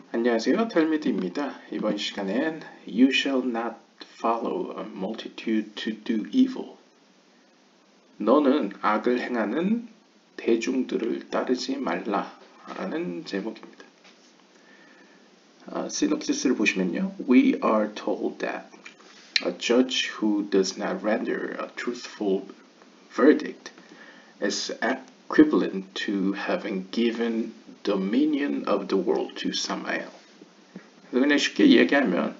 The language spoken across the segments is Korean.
안녕하세요, 텔미드입니다. 이번 시간엔 You shall not follow a multitude to do evil. 너는 악을 행하는 대중들을 따르지 말라 라는 제목입니다. 시놉시스를 보시면요. We are told that a judge who does not render a truthful verdict is equivalent to having given dominion of the world to Samael. 그냥 쉽게 얘기하면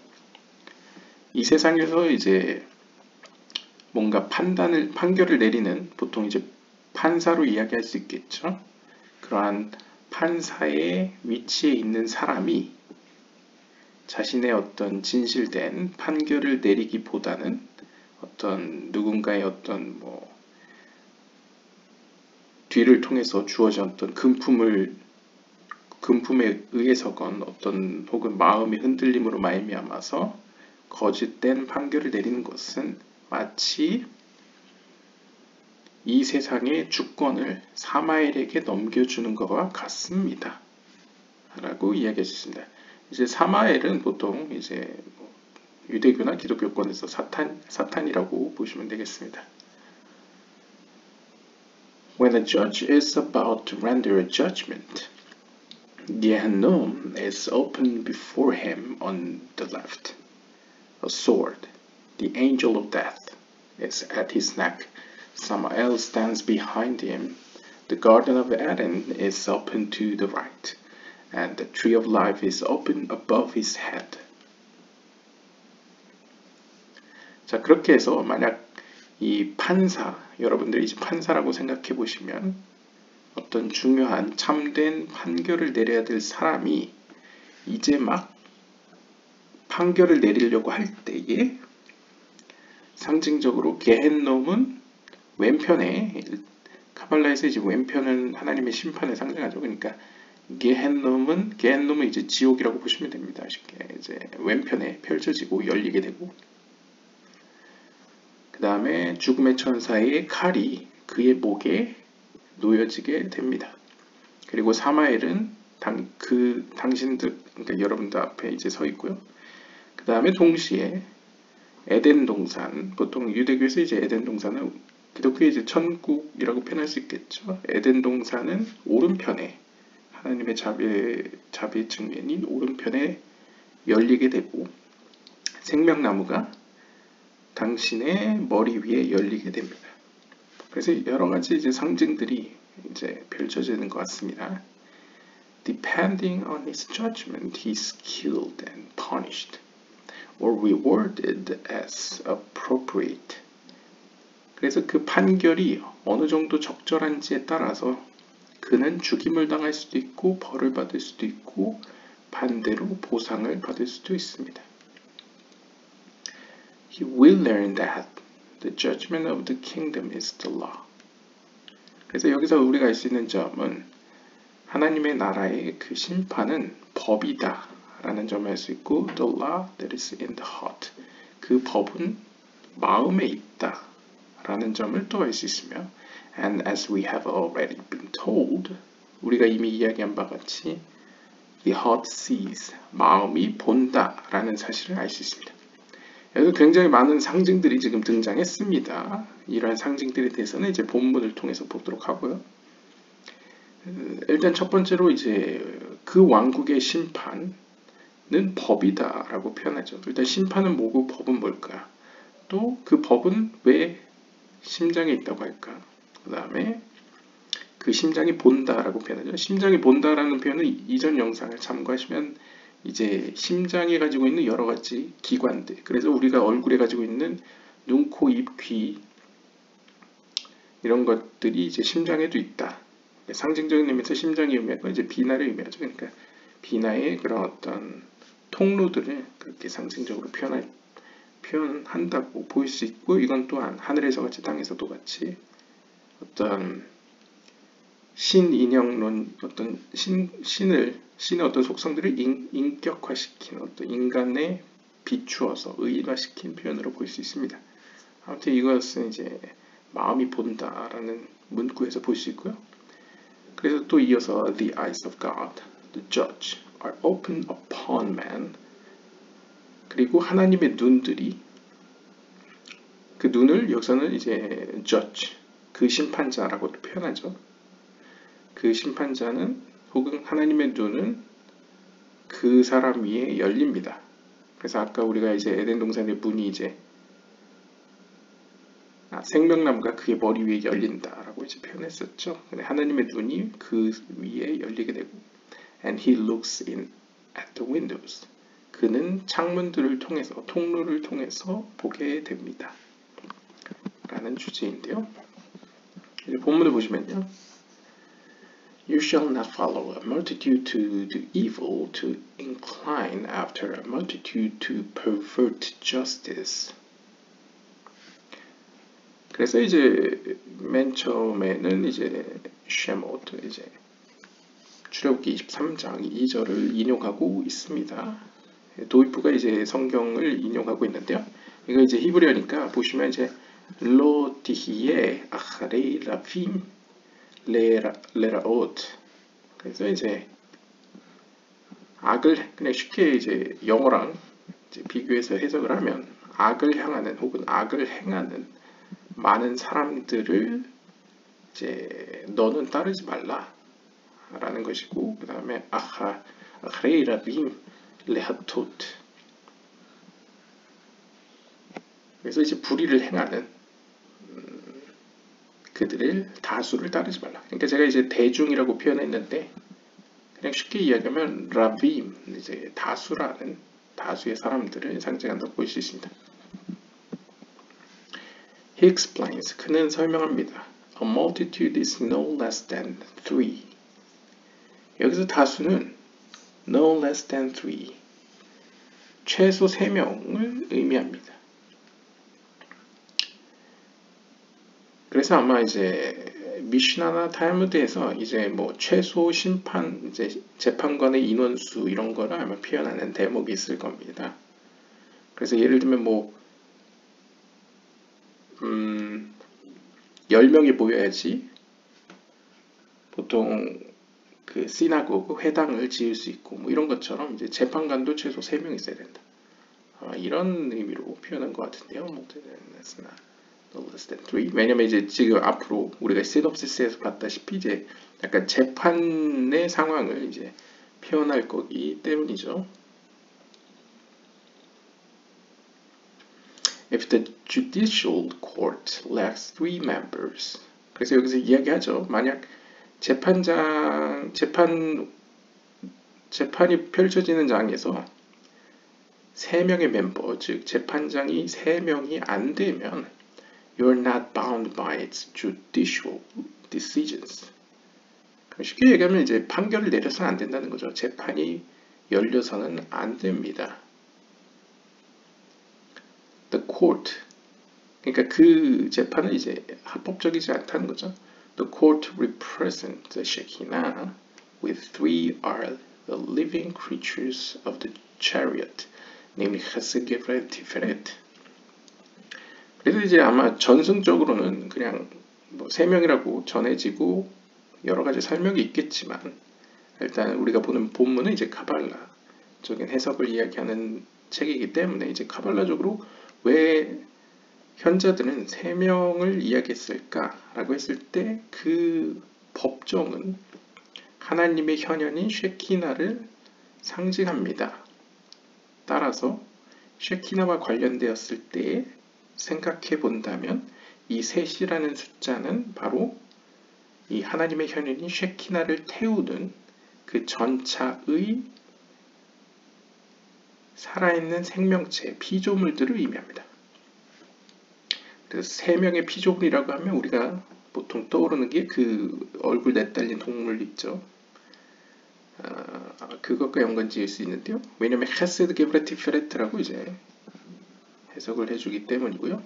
이 세상에서 이제 뭔가 판결을 내리는 보통 이제 판사로 이야기할 수 있겠죠. 그러한 판사의 위치에 있는 사람이 자신의 어떤 진실된 판결을 내리기보다는 어떤 누군가의 어떤 뒤를 통해서 주어졌던 금품에 의해서건 어떤 혹은 마음의 흔들림으로 말미암아서 거짓된 판결을 내리는 것은 마치 이 세상의 주권을 사마엘에게 넘겨주는 것과 같습니다. 라고 이야기할 수 있습니다. 이제 사마엘은 보통 이제 유대교나 기독교권에서 사탄이라고 보시면 되겠습니다. When a judge is about to render a judgment, Gehennom is open before him on the left. A sword, the angel of death, is at his neck. Samael stands behind him. The garden of Eden is open to the right, and the tree of life is open above his head. 자, 그렇게 해서 만약 이 판사, 여러분들이 이제 판사라고 생각해 보시면 어떤 중요한 참된 판결을 내려야 될 사람이 이제 막 판결을 내리려고 할 때에 상징적으로 게헨놈은 왼편에, 카발라에서 이제 왼편은 하나님의 심판을 상징하죠. 그러니까 게헨놈은 이제 지옥이라고 보시면 됩니다. 쉽게 이제 왼편에 펼쳐지고 열리게 되고, 그 다음에 죽음의 천사의 칼이 그의 목에 놓여지게 됩니다. 그리고 사마엘은 당신들, 그러니까 여러분들 앞에 이제 서 있고요. 그 다음에 동시에 에덴 동산, 보통 유대교에서 이제 에덴 동산은 기독교의 이제 천국이라고 표현할 수 있겠죠. 에덴 동산은 오른편에 하나님의 자비의 측면인 오른편에 열리게 되고, 생명나무가 당신의 머리 위에 열리게 됩니다. 그래서 여러 가지 이제 상징들이 이제 펼쳐지는 것 같습니다. Depending on his judgment, he is killed and punished, or rewarded as appropriate. 그래서 그 판결이 어느 정도 적절한지에 따라서 그는 죽임을 당할 수도 있고 벌을 받을 수도 있고 반대로 보상을 받을 수도 있습니다. He will learn that the judgment of the kingdom is the law. 그래서 여기서 우리가 알 수 있는 점은 하나님의 나라의 그 심판은 법이다 라는 점을 알 수 있고, the law that is in the heart, 그 법은 마음에 있다 라는 점을 또 알 수 있으며, and as we have already been told, 우리가 이미 이야기한 바 같이 the heart sees, 마음이 본다 라는 사실을 알 수 있습니다. 여기서 굉장히 많은 상징들이 지금 등장했습니다. 이러한 상징들에 대해서는 이제 본문을 통해서 보도록 하고요. 일단 첫 번째로 이제 그 왕국의 심판은 법이다 라고 표현하죠. 일단 심판은 뭐고 법은 뭘까? 또 그 법은 왜 심장에 있다고 할까? 그 다음에 그 심장이 본다 라고 표현하죠. 심장이 본다 라는 표현은 이전 영상을 참고하시면 이제 심장이 가지고 있는 여러 가지 기관들, 그래서 우리가 얼굴에 가지고 있는 눈, 코, 입, 귀 이런 것들이 이제 심장에도 있다. 상징적인 의미에서 심장이 의미하고 이제 비나를 의미하죠. 그러니까 비나의 그런 어떤 통로들을 그렇게 상징적으로 표현한다고 보일 수 있고, 이건 또한 하늘에서 같이 땅에서도 같이 어떤 신인형론, 어떤 신의 어떤 속성들을 인격화시킨 어떤 인간에 비추어서 의인화시킨 표현으로 볼 수 있습니다. 아무튼 이것은 이제 마음이 본다라는 문구에서 볼 수 있고요. 그래서 또 이어서 the eyes of God, the judge, are open upon man. 그리고 하나님의 눈들이 그 눈을 여기서는 이제 judge, 그 심판자라고도 표현하죠. 그 심판자는 혹은 하나님의 눈은 그 사람 위에 열립니다. 그래서 아까 우리가 이제 에덴 동산의 문이 이제 생명나무가 그의 머리 위에 열린다라고 이제 표현했었죠. 근데 하나님의 눈이 그 위에 열리게 되고, and he looks in at the windows. 그는 창문들을 통해서, 통로를 통해서 보게 됩니다. 라는 주제인데요. 이제 본문을 보시면요. You shall not follow a multitude to do evil, to incline after a multitude to pervert justice. 그래서 이제 맨 처음에는 이제 쉐모트, 이제 출애굽기 23장 2절을 인용하고 있습니다. 도이프가 이제 성경을 인용하고 있는데요. 이거 이제 히브리어니까 보시면 이제 로티히에 아하레이 라빔 레라옷. 그래서 이제 악을 그냥 쉽게 이제 영어랑 이제 비교해서 해석을 하면 악을 향하는 혹은 악을 행하는 많은 사람들을 이제 너는 따르지 말라라는 것이고, 그 다음에 아하레이 라빔 레하토트. 그래서 이제 불의를 행하는 그들을 다수를 따르지 말라. 그러니까 제가 이제 대중이라고 표현했는데 그냥 쉽게 이야기하면 라빔, 이제 다수라는 다수의 사람들을 상징한다고 볼 수 있습니다. He explains, 그는 설명합니다. A multitude is no less than three. 여기서 다수는 no less than three, 최소 3명을 의미합니다. 그래서 아마 이제 미시나나 탈무드에서 이제 뭐 최소 심판, 이제 재판관의 인원수 이런 거를 아마 표현하는 대목이 있을 겁니다. 그래서 예를 들면 뭐 10명이 모여야지 보통 그 시나고그 회당을 지을 수 있고 뭐 이런 것처럼 이제 재판관도 최소 3명 있어야 된다. 이런 의미로 표현한 것 같은데요. No less than three. 왜냐면 이제 지금 앞으로 우리가 시놉시스에서 봤다시피 이제 약간 재판의 상황을 이제 표현할 거기 때문이죠. If the judicial court lacks three members. 그래서 여기서 이야기하죠. 만약 재판이 펼쳐지는 장에서 3명의 멤버, 즉 재판장이 3명이 안 되면 You're not bound by its judicial decisions. 쉽게 얘기하면 이제 판결을 내려서는 안 된다는 거죠. 재판이 열려서는 안 됩니다. The court, 그러니까 그 재판은 이제 합법적이지 않다는 거죠. The court represents the Shekinah, with three are the living creatures of the chariot, namely Chesed, Gevurah, Tiferet. 그래서 이제 아마 전승적으로는 그냥 뭐 3명이라고 전해지고 여러 가지 설명이 있겠지만, 일단 우리가 보는 본문은 이제 카발라적인 해석을 이야기하는 책이기 때문에 이제 카발라적으로 왜 현자들은 3명을 이야기했을까라고 했을 때 그 법정은 하나님의 현현인 쉐키나를 상징합니다. 따라서 쉐키나와 관련되었을 때 생각해 본다면 이 셋이라는 숫자는 바로 이 하나님의 현현인 쉐키나를 태우는 그 전차의 살아있는 생명체, 피조물들을 의미합니다. 그래서 3명의 피조물이라고 하면 우리가 보통 떠오르는 게 그 얼굴 내달린 동물 있죠. 그것과 연관 지을 수 있는데요. 왜냐면 헤세드 게브라 티페레트라고 이제 해석을 해주기 때문이고요.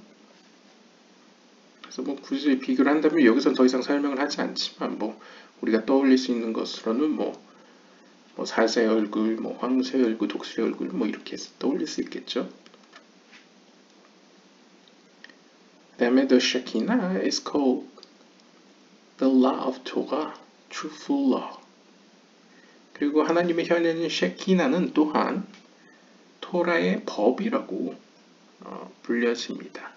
그래서 뭐 굳이 비교를 한다면 여기서 더 이상 설명을 하지 않지만 뭐 우리가 떠올릴 수 있는 것으로는 뭐 사자의 얼굴, 뭐 황소의 얼굴, 독수리의 얼굴 뭐 이렇게 해서 떠올릴 수 있겠죠. 그다음에 the Shekinah is called the law of Torah, truthful law. 그리고 하나님의 현현인 셰키나는 또한 토라의 법이라고 불려집니다.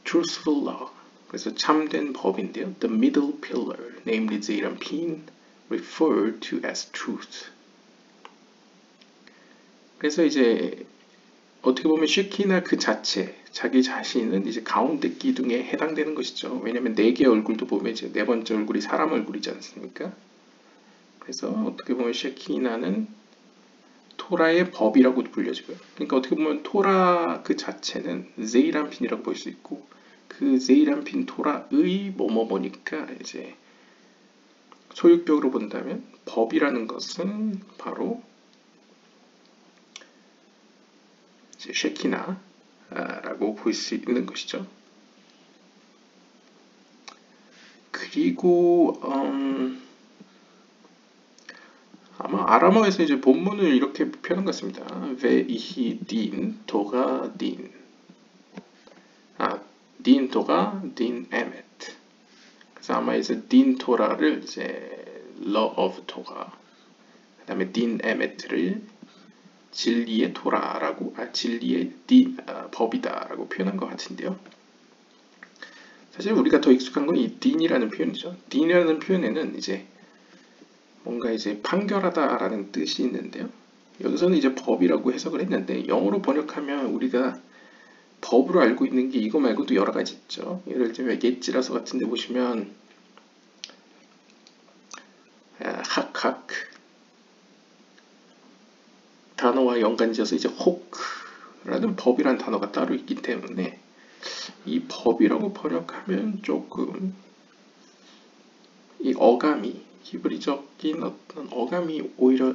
Truthful law. 그래서 참된 법인데요. The middle pillar, namely 제이란핀, referred to as truth. 그래서 이제 어떻게 보면 셰키나 그 자체, 자기 자신은 이제 가운데 기둥에 해당되는 것이죠. 왜냐면 네 개의 얼굴도 보면 이제 네 번째 얼굴이 사람 얼굴이지 않습니까? 그래서 어떻게 보면 셰키나는 토라의 법이라고도 불려지고요. 그러니까 어떻게 보면 토라 그 자체는 제이란핀이라고 볼 수 있고 그 제이란핀 토라의 뭐뭐뭐니까 이제 소유격으로 본다면 법이라는 것은 바로 이제 셰키나라고 볼 수 있는 것이죠. 그리고 아마 아람어에서 이제 본문을 이렇게 표현한 것 같습니다. 베이히 딘 도가 딘, 딘 도가 딘 에멧. 그래서 아마 이제 딘 토라를 이제 law of 토가, 그다음에 딘 에멧을 진리의 토라라고, 진리의 법이다라고 표현한 것 같은데요. 사실 우리가 더 익숙한 건 이 딘이라는 표현이죠. 딘이라는 표현에는 이제 뭔가 이제 판결하다라는 뜻이 있는데요. 여기서는 이제 법이라고 해석을 했는데 영어로 번역하면 우리가 법으로 알고 있는 게 이거 말고도 여러 가지 있죠. 예를 들면 예지라서 같은 데 보시면 학학 단어와 연관지어서 이제 혹라는 법이라는 단어가 따로 있기 때문에 이 법이라고 번역하면 조금 이 어감이 히브리적인 어떤 어감이 오히려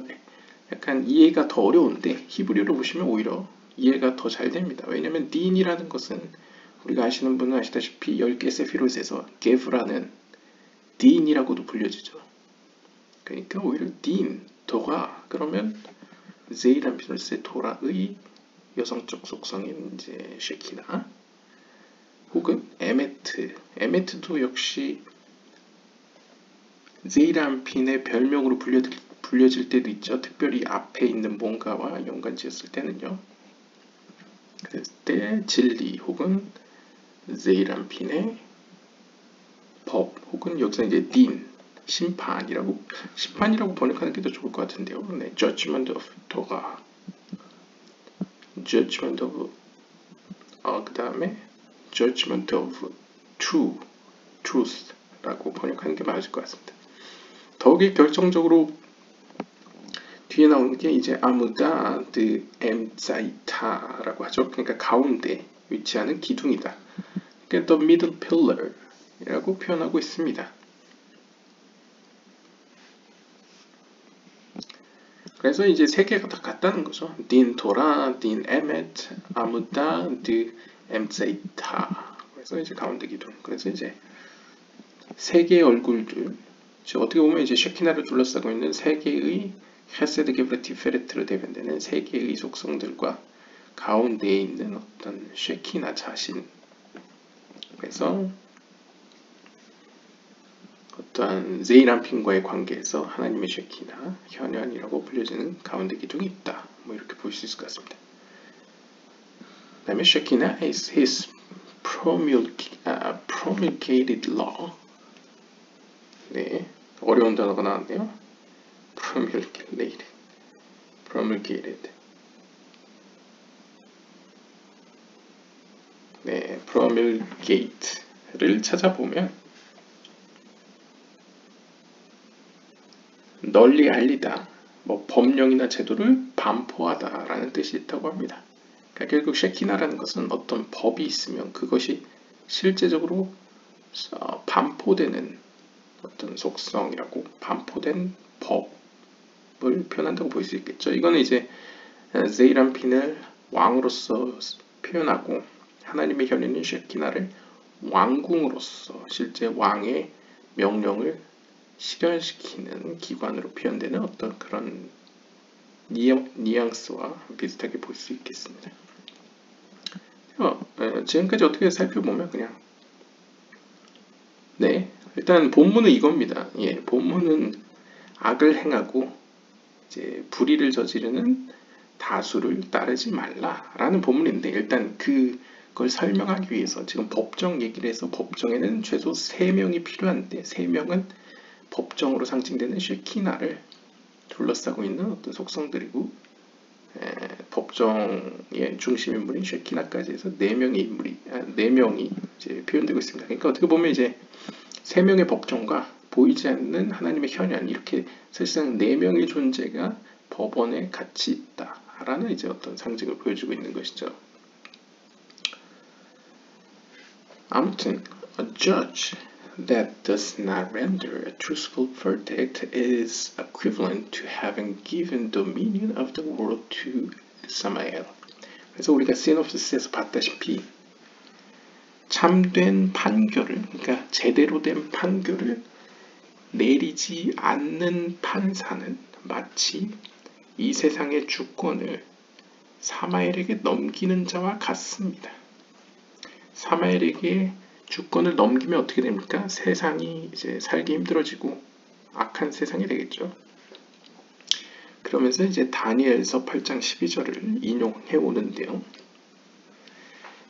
약간 이해가 더 어려운데 히브리어로 보시면 오히려 이해가 더 잘 됩니다. 왜냐하면 딘이라는 것은 우리가 아시는 분은 아시다시피 10개 세피롯에서 게브라는 딘이라고도 불려지죠. 그러니까 오히려 딘, 도가 그러면 제이란 피널스의 토라의 여성적 속성인 이제 셰키나 혹은 에메트도 역시 제이란핀의 별명으로 불려질 때도 있죠. 특별히 앞에 있는 뭔가와 연관지었을 때는요. 그럴 때 진리 혹은 제이란핀의 법 혹은 여기서 이제 딘, 심판이라고 번역하는 게 더 좋을 것 같은데요. 네, judgment of 토가, judgment of 그 다음에 judgment of truth라고 번역하는 게 맞을 것 같습니다. 더욱이 결정적으로 뒤에 나오는 게 이제 아무다드 엠자이타라고 하죠. 그러니까 가운데 위치하는 기둥이다. 그러니까 the middle pillar이라고 표현하고 있습니다. 그래서 이제 세 개가 다 같다는 거죠. 딘 토라, 딘 에멧, 아무다드 엠자이타. 그래서 이제 가운데 기둥. 그래서 이제 세 개의 얼굴들. 어떻게 보면 이제 셰키나를 둘러싸고 있는 세 개의 헤세드 게브라 티페레트로 대변되는 세 개의 속성들과 가운데에 있는 어떤 셰키나 자신. 그래서 어떠한 제이란핀과의 관계에서 하나님의 셰키나 현현이라고 불려지는 가운데 기둥이 있다. 뭐 이렇게 볼 수 있을 것 같습니다. 그 다음에 셰키나 is his promulgated law. 네, 어려운 단어가 나왔네요. promulgated. 네, promulgate를 찾아보면 널리 알리다, 뭐 법령이나 제도를 반포하다라는 뜻이 있다고 합니다. 그러니까 결국 셰키나라는 것은 어떤 법이 있으면 그것이 실제적으로 반포되는 어떤 속성이라고, 반포된 법을 표현한다고 볼 수 있겠죠. 이거는 이제 제이란핀을 왕으로서 표현하고 하나님의 현인인 셰키나를 왕궁으로서 실제 왕의 명령을 실현시키는 기관으로 표현되는 어떤 그런 뉘앙스와 비슷하게 볼 수 있겠습니다. 지금까지 어떻게 살펴보면 그냥 네, 일단 본문은 이겁니다. 예, 본문은 악을 행하고 이제 불의를 저지르는 다수를 따르지 말라라는 본문인데 일단 그걸 설명하기 위해서 지금 법정 얘기를 해서 법정에는 최소 3명이 필요한데 3명은 법정으로 상징되는 쉐키나를 둘러싸고 있는 어떤 속성들이고 법정의 중심 인물인 쉐키나까지 해서 4명이 이제 표현되고 있습니다. 그러니까 어떻게 보면 이제 3명의 법정과 보이지 않는 하나님의 현현 이렇게 사실상 4명의 존재가 법원에 같이 있다라는 이제 어떤 상징을 보여주고 있는 것이죠. 아무튼 a judge that does not render a truthful verdict is equivalent to having given dominion of the world to Samael. 그래서 우리가 시놉시스에서 봤다시피 참된 판결을, 그러니까 제대로 된 판결을 내리지 않는 판사는 마치 이 세상의 주권을 사마엘에게 넘기는 자와 같습니다. 사마엘에게 주권을 넘기면 어떻게 됩니까? 세상이 이제 살기 힘들어지고 악한 세상이 되겠죠. 그러면서 이제 다니엘서 8장 12절을 인용해 오는데요.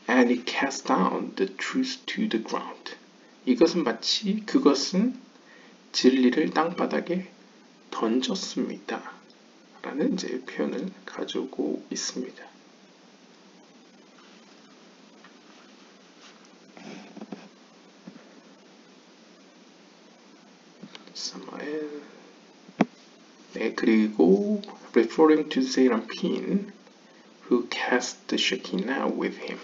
And he cast down the truth to the ground. 이것은 마치 그것은 진리를 땅바닥에 던졌습니다. 라는 이제 표현을 가지고 있습니다. 사마엘. 네, 그리고 referring to Seraphim who cast the Shekinah with him.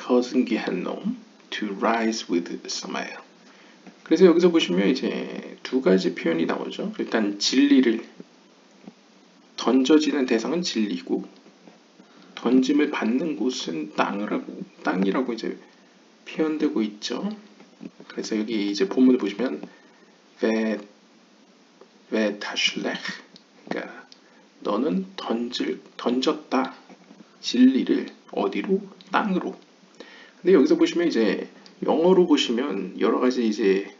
causing Gehennom to rise with Samael. 그래서 여기서 보시면 이제 두 가지 표현이 나오죠. 일단 진리를 던져지는 대상은 진리고 던짐을 받는 곳은 땅이라고 이제 표현되고 있죠. 그래서 여기 이제 본문을 보시면 ve tashlech, 그러니까 너는 던졌다 진리를 어디로? 땅으로. 근데 여기서 보시면 이제 영어로 보시면 여러 가지 이제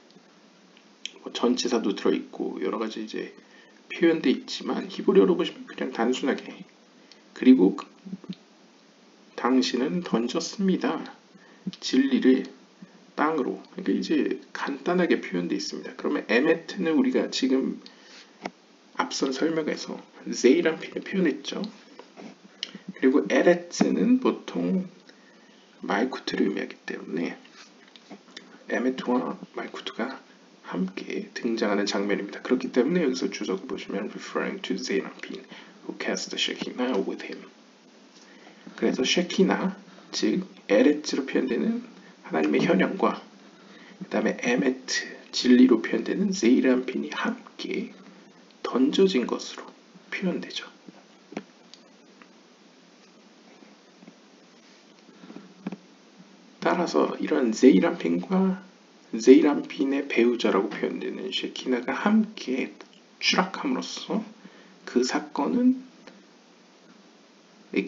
전치사도 들어있고 여러 가지 이제 표현돼 있지만 히브리어로 보시면 그냥 단순하게 그리고 당신은 던졌습니다. 진리를 땅으로. 그러니까 이제 간단하게 표현되어 있습니다. 그러면 에메트는 우리가 지금 앞선 설명에서 제이란 표현을 표현했죠. 그리고 에레츠는 보통 말쿠트를 의미하기 때문에 에메트와 말쿠트가 함께 등장하는 장면입니다. 그렇기 때문에 여기서 주석을 보시면 referring to Seraphim who cast the Shekinah with him. 그래서 쉐키나, 즉 에레츠로 표현되는 하나님의 현현과 그 다음에 에메트, 진리로 표현되는 세이람핀이 함께 던져진 것으로 표현되죠. 따라서 이런 세이람핀과 세이람핀의 배우자라고 표현되는 쉐키나가 함께 추락함으로써 그 사건은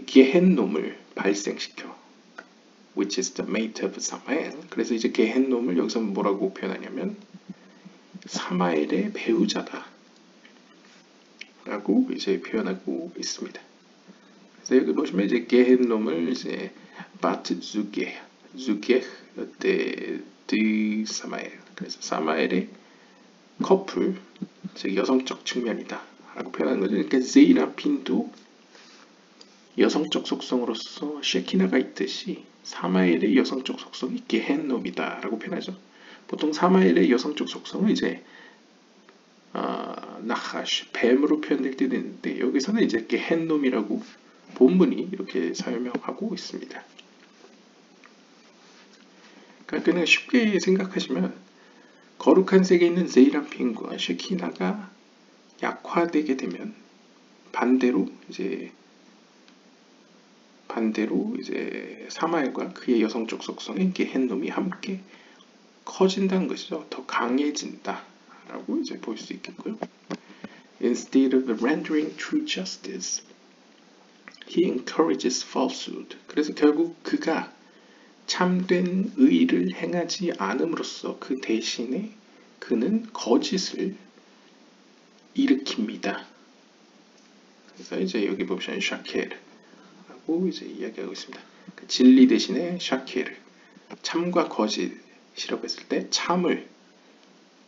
게헨놈을 발생시켜, which is the mate of Samael. 그래서 이제 게헨놈을 여기서 뭐라고 표현하냐면 사마엘의 배우자다 라고 이제 표현하고 있습니다. 그래서 여기 보시면 이제 게헨놈을 이제 바트 주게 데 사마엘, 그래서 사마엘의 커플, 즉 여성적 측면이다 라고 표현하는 거죠. 그러니까 세이라핀도 여성적 속성으로서 쉐키나가 있듯이 사마엘의 여성적 속성이 게헨놈이다 라고 표현하죠. 보통 사마엘의 여성적 속성은 이제 나하시, 뱀으로 표현될 때도 있는데 여기서는 이제 게헨놈이라고 본문이 이렇게 설명하고 있습니다. 그러니까 그냥 쉽게 생각하시면 거룩한 세계에 있는 세이라핀과 쉐키나가 약화되게 되면 반대로 이제 사마엘과 그의 여성적 속성인 게헨놈이 함께 커진다는 것이죠. 더 강해진다 라고 이제 볼 수 있겠고요. Instead of rendering true justice, he encourages falsehood. 그래서 결국 그가 참된 의를 행하지 않음으로써 그 대신에 그는 거짓을 일으킵니다. 그래서 이제 여기 보시면 샤케르라고 이제 이야기하고 있습니다. 그 진리 대신에 샤케르, 참과 거짓이라고 했을 때 참을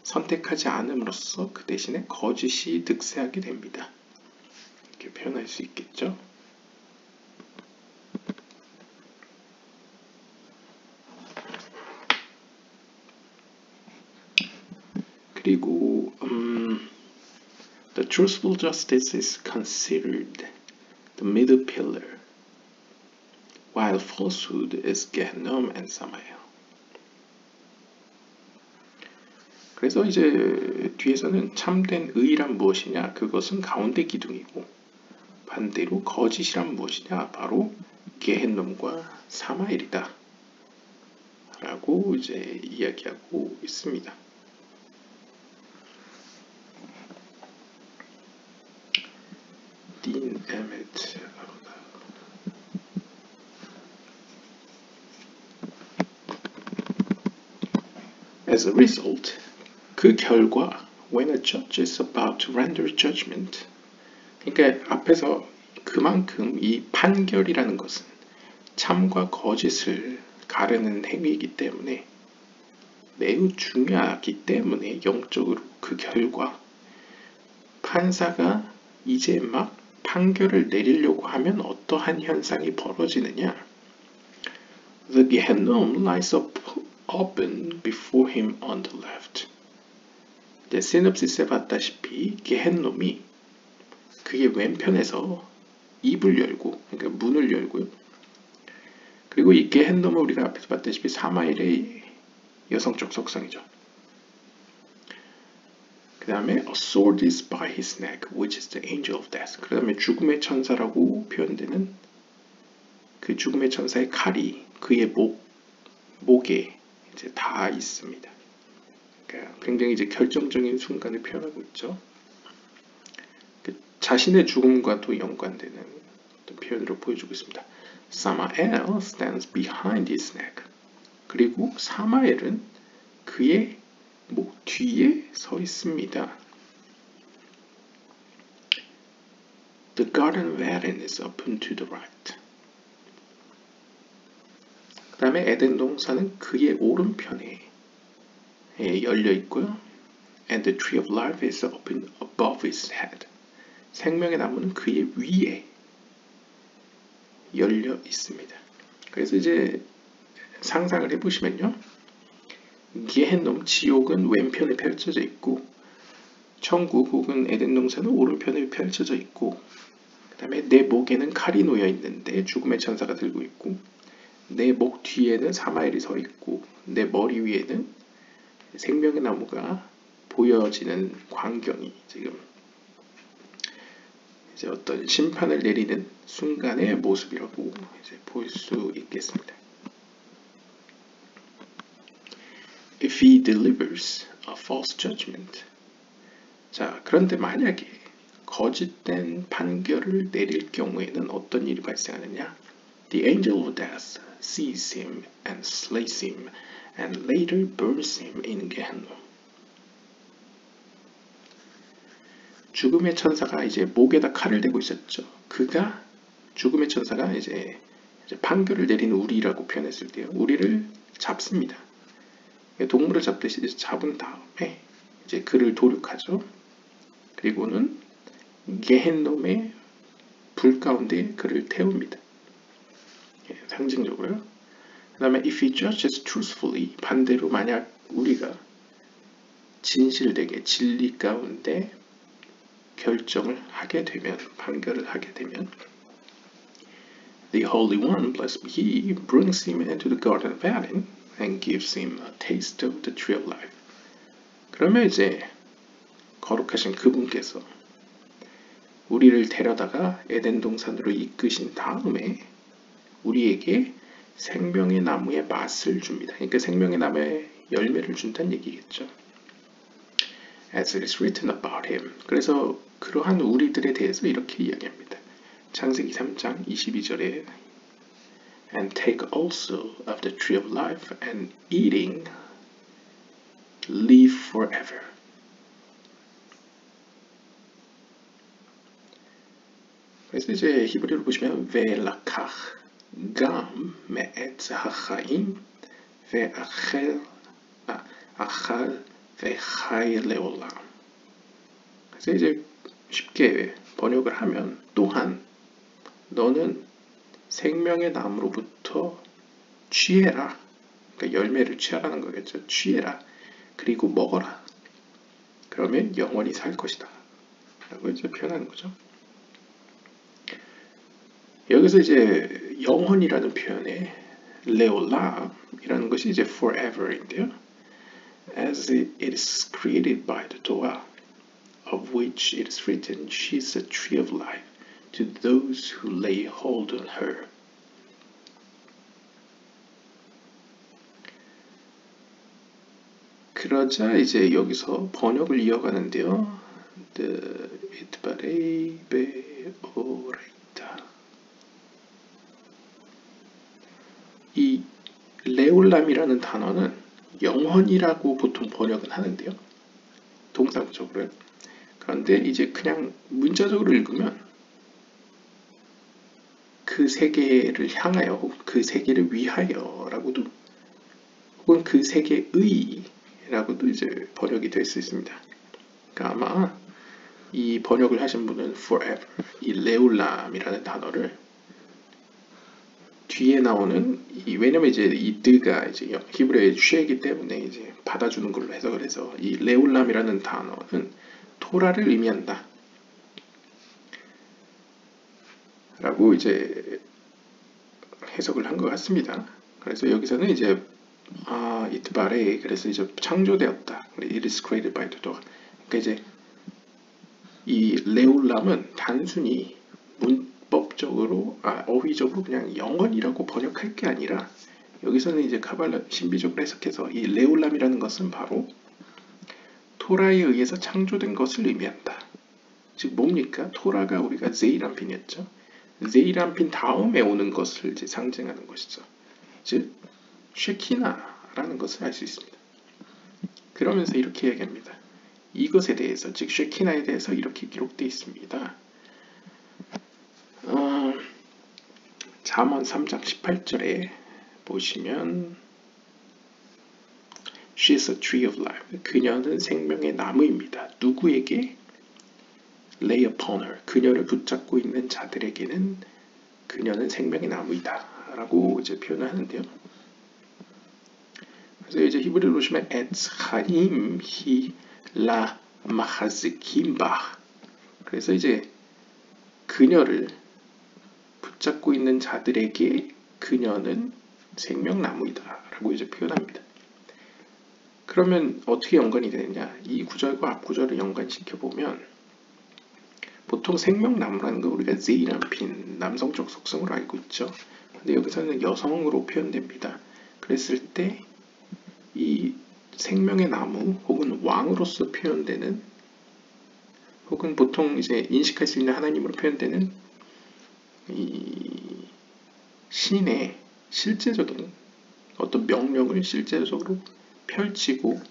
선택하지 않음으로써 그 대신에 거짓이 득세하게 됩니다. 이렇게 표현할 수 있겠죠. 그리고 The truthful justice is considered the middle pillar, while falsehood is Gehennom and Samael. 그래서 이제 뒤에서는 참된 의란 무엇이냐? 그것은 가운데 기둥이고 반대로 거짓이란 무엇이냐? 바로 게헨놈과 사마엘이다. 라고 이제 이야기하고 있습니다. 딘 에멧 As a result, 그 결과 when a judge is about to render judgment, 그러니까 앞에서 그만큼 이 판결이라는 것은 참과 거짓을 가르는 행위이기 때문에 매우 중요하기 때문에 영적으로 그 결과 판사가 이제 막 판결을 내리려고 하면 어떠한 현상이 벌어지느냐? The Gehennom lies open before him on the left. 이제 시놉시스에 봤다시피 게헨놈이 그의 왼편에서 입을 열고, 그러니까 문을 열고요. 그리고 이 게헨놈은 우리가 앞에서 봤다시피 사마엘의 여성적 속성이죠. 그 다음에 a sword is by his neck, which is the angel of death. 그 다음에 죽음의 천사라고 표현되는 그 죽음의 천사의 칼이 그의 목에 이제 다 있습니다. 그러니까 굉장히 이제 결정적인 순간을 표현하고 있죠. 그 자신의 죽음과도 연관되는 어떤 표현으로 보여주고 있습니다. Samael stands behind his neck. 그리고 사마엘은 그의 목 뒤에 서 있습니다. The garden wherein is open to the right. 그 다음에 에덴 동산은 그의 오른편에 열려 있고요. And the tree of life is open above his head. 생명의 나무는 그의 위에 열려 있습니다. 그래서 이제 상상을 해보시면요. 게헨놈 지옥은 왼편에 펼쳐져 있고 천국 혹은 에덴 동산은 오른편에 펼쳐져 있고 그 다음에 내 목에는 칼이 놓여 있는데 죽음의 천사가 들고 있고 내 목 뒤에는 사마엘이 서 있고 내 머리 위에는 생명의 나무가 보여지는 광경이 지금 이제 어떤 심판을 내리는 순간의 모습이라고 이제 볼 수 있겠습니다. If he delivers a false judgment. 자, 그런데 만약에 거짓된 판결을 내릴 경우에는 어떤 일이 발생하느냐? The angel of death sees him and slays him and later burns him in Gehennom. 죽음의 천사가 이제 목에다 칼을 대고 있었죠. 죽음의 천사가 이제 판결을 내리는 우리라고 표현했을 때요. 우리를 잡습니다. 동물을 잡듯이 잡은 다음에 이제 그를 도륙하죠. 그리고는 게헨놈의 불 가운데 그를 태웁니다. 상징적으로요. 그 다음에 if he judges truthfully, 반대로 만약 우리가 진실되게 진리 가운데 결정을 하게 되면, 판결을 하게 되면 the Holy One, blessed be He, brings him into the garden of Eden and gives him a taste of the tree of life. 그러면 이제 거룩하신 그분께서 우리를 데려다가 에덴 동산으로 이끄신 다음에 우리에게 생명의 나무의 맛을 줍니다. 그러니까 생명의 나무의 열매를 준다는 얘기겠죠. As it is written about him. 그래서 그러한 우리들에 대해서 이렇게 이야기합니다. 창세기 3장 22절에 And take also of the tree of life and eating live forever. 그래서 이제 히브리어로 보시면 ველקח גם מעץ החיים ואכל וחי לעולם. 그래서 이제 쉽게 번역을 하면 또한 너는 생명의 나무로부터 취해라. 그러니까 열매를 취하라는 거겠죠. 취해라. 그리고 먹어라. 그러면 영원히 살 것이다. 라고 이제 표현하는 거죠. 여기서 이제 영원이라는 표현에 레올람이라는 것이 이제 forever인데요. As it is created by the Torah, of which it is written, she is a tree of life to those who lay hold on her. 그러자 이제 여기서 번역을 이어가는데요. 이트바레이 베오레이타. 이 레올람이라는 단어는 영원이라고 보통 번역은 하는데요. 동사적으로요. 그런데 이제 그냥 문자적으로 읽으면 그 세계를 향하여 혹은 그 세계를 위하여라고도 혹은 그 세계의라고도 이제 번역이 될 수 있습니다. 그러니까 아마 이 번역을 하신 분은 forever, 이 레올람이라는 단어를 뒤에 나오는 왜냐면 이제 이 드가 이제 히브리어의 쉐이기 때문에 이제 받아주는 걸로 해석을 해서 이 레올람이라는 단어는 토라를 의미한다. 라고 이제 해석을 한 것 같습니다. 그래서 여기서는 이제 이트바레 그래서 이제 창조되었다. It is created by the Torah. 그러니까 이제 이 레올람은 단순히 문법적으로 어휘적으로 그냥 영원이라고 번역할 게 아니라 여기서는 이제 카발라 신비적으로 해석해서 이 레올람이라는 것은 바로 토라에 의해서 창조된 것을 의미한다. 즉 뭡니까? 토라가 우리가 제이람핀이었죠. 제이람핀 다음에 오는 것을 이제 상징하는 것이죠. 즉 쉐키나라는 것을 알 수 있습니다. 그러면서 이렇게 얘기합니다. 이것에 대해서 즉 쉐키나에 대해서 이렇게 기록되어 있습니다. 잠언 3장 18절에 보시면 She is a tree of life. 그녀는 생명의 나무입니다. 누구에게? Lay upon her. 그녀를 붙잡고 있는 자들에게는 그녀는 생명의 나무이다. 라고 이제 표현을 하는데요. 그래서 이제 히브리어로 보시면 Etz chaim hi la machazikim ba. 그래서 이제 그녀를 붙잡고 있는 자들에게 그녀는 생명나무이다. 라고 이제 표현합니다. 그러면 어떻게 연관이 되느냐? 이 구절과 앞 구절을 연관시켜 보면 보통 생명나무라는 거 우리가 제이람핀 남성적 속성으로 알고 있죠. 근데 여기서는 여성으로 표현됩니다. 그랬을 때 이 생명의 나무 혹은 왕으로서 표현되는 혹은 보통 이제 인식할 수 있는 하나님으로 표현되는 이 신의 실제적인 어떤 명령을 실제적으로 펼치고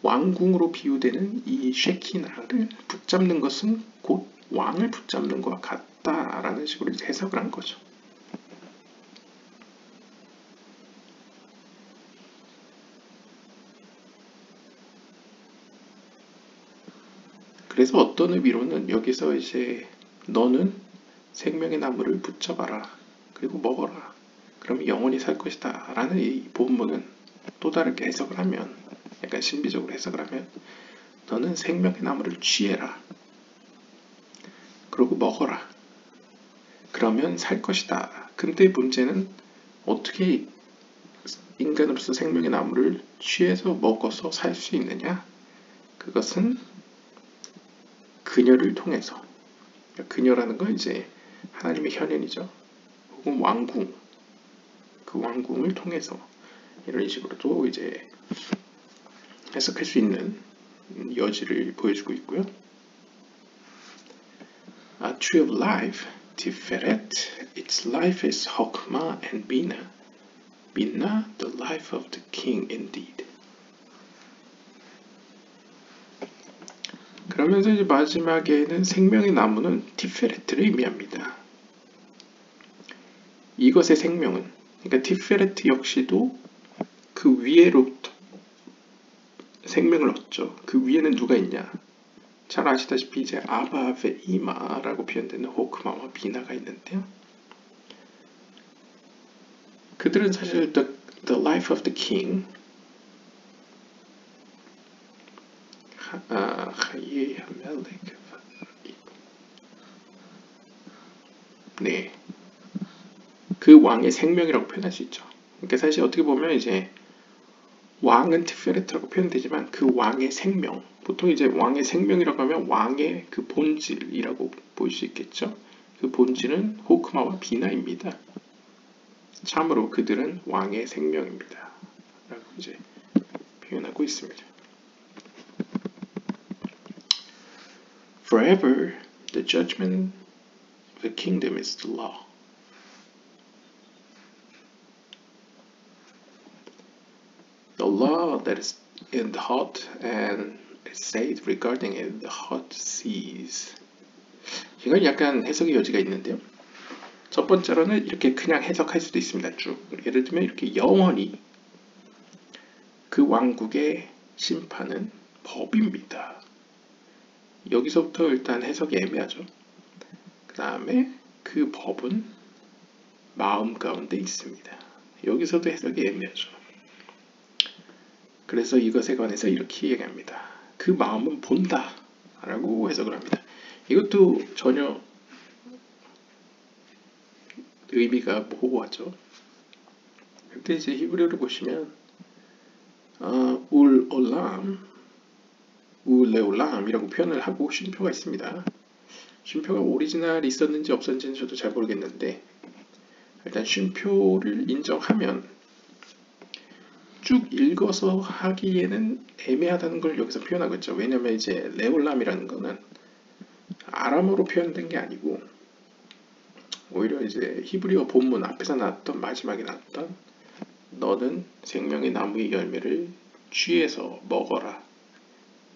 왕궁으로 비유되는 이 쉐키나를 붙잡는 것은 곧 왕을 붙잡는 것과 같다라는 식으로 해석을 한 거죠. 그래서 어떤 의미로는 여기서 이제 너는 생명의 나무를 붙잡아라. 그리고 먹어라. 그러면 영원히 살 것이다. 라는 이 본문은 또 다르게 해석을 하면 약간 신비적으로 해석을 하면 너는 생명의 나무를 취해라. 그리고 먹어라. 그러면 살 것이다. 근데 문제는 어떻게 인간으로서 생명의 나무를 취해서 먹어서 살 수 있느냐? 그것은 그녀를 통해서 그녀라는 건 이제 하나님의 현현이죠. 혹은 왕궁 그 왕궁을 통해서 이런 식으로도 이제 해석할 수 있는 여지를 보여주고 있고요. A tree of life Tiferet, its life is Hokmah and Bina. Bina, the life of the king indeed. 그러면서 이제 마지막에는 생명의 나무는 티페레트를 의미합니다. 이것의 생명은, 그러니까 티페레트 역시도 그 위에로부터 생명을 얻죠. 그 위에는 누가 있냐? 잘 아시다시피 이제 아바 베 이마라고 표현되는 호크마와 비나가 있는데요. 그들은 사실 the life of the king, 네, 그 왕의 생명이라고 표현할 수 있죠. 그러니까 사실 어떻게 보면 이제 왕은 티페레트라고 표현되지만 그 왕의 생명, 보통 이제 왕의 생명이라고 하면 왕의 그 본질이라고 볼 수 있겠죠. 그 본질은 호크마와 비나입니다. 참으로 그들은 왕의 생명입니다. 라고 이제 표현하고 있습니다. Forever, the judgment of the kingdom is the law. The law that is in the heart and is said regarding it, the heart sees. 이건 약간 해석의 여지가 있는데요. 첫 번째로는 이렇게 그냥 해석할 수도 있습니다. 쭉. 예를 들면 이렇게 영원히 그 왕국의 심판은 법입니다. 여기서부터 일단 해석이 애매하죠. 그 다음에 그 법은 마음 가운데 있습니다. 여기서도 해석이 애매하죠. 그래서 이것에 관해서 이렇게 얘기합니다. 그 마음은 본다 라고 해석을 합니다. 이것도 전혀 의미가 모호하죠. 근데 이제 히브리어를 보시면 울 올람, 울레올람이라고 표현을 하고 쉼표가 있습니다. 쉼표가 오리지널이 있었는지 없었는지는 저도 잘 모르겠는데 일단 쉼표를 인정하면 쭉 읽어서 하기에는 애매하다는 걸 여기서 표현하고 있죠. 왜냐면 이제 레올람이라는 거는 아람어로 표현된 게 아니고 오히려 이제 히브리어 본문 앞에서 나왔던 마지막에 나왔던 너는 생명의 나무의 열매를 취해서 먹어라.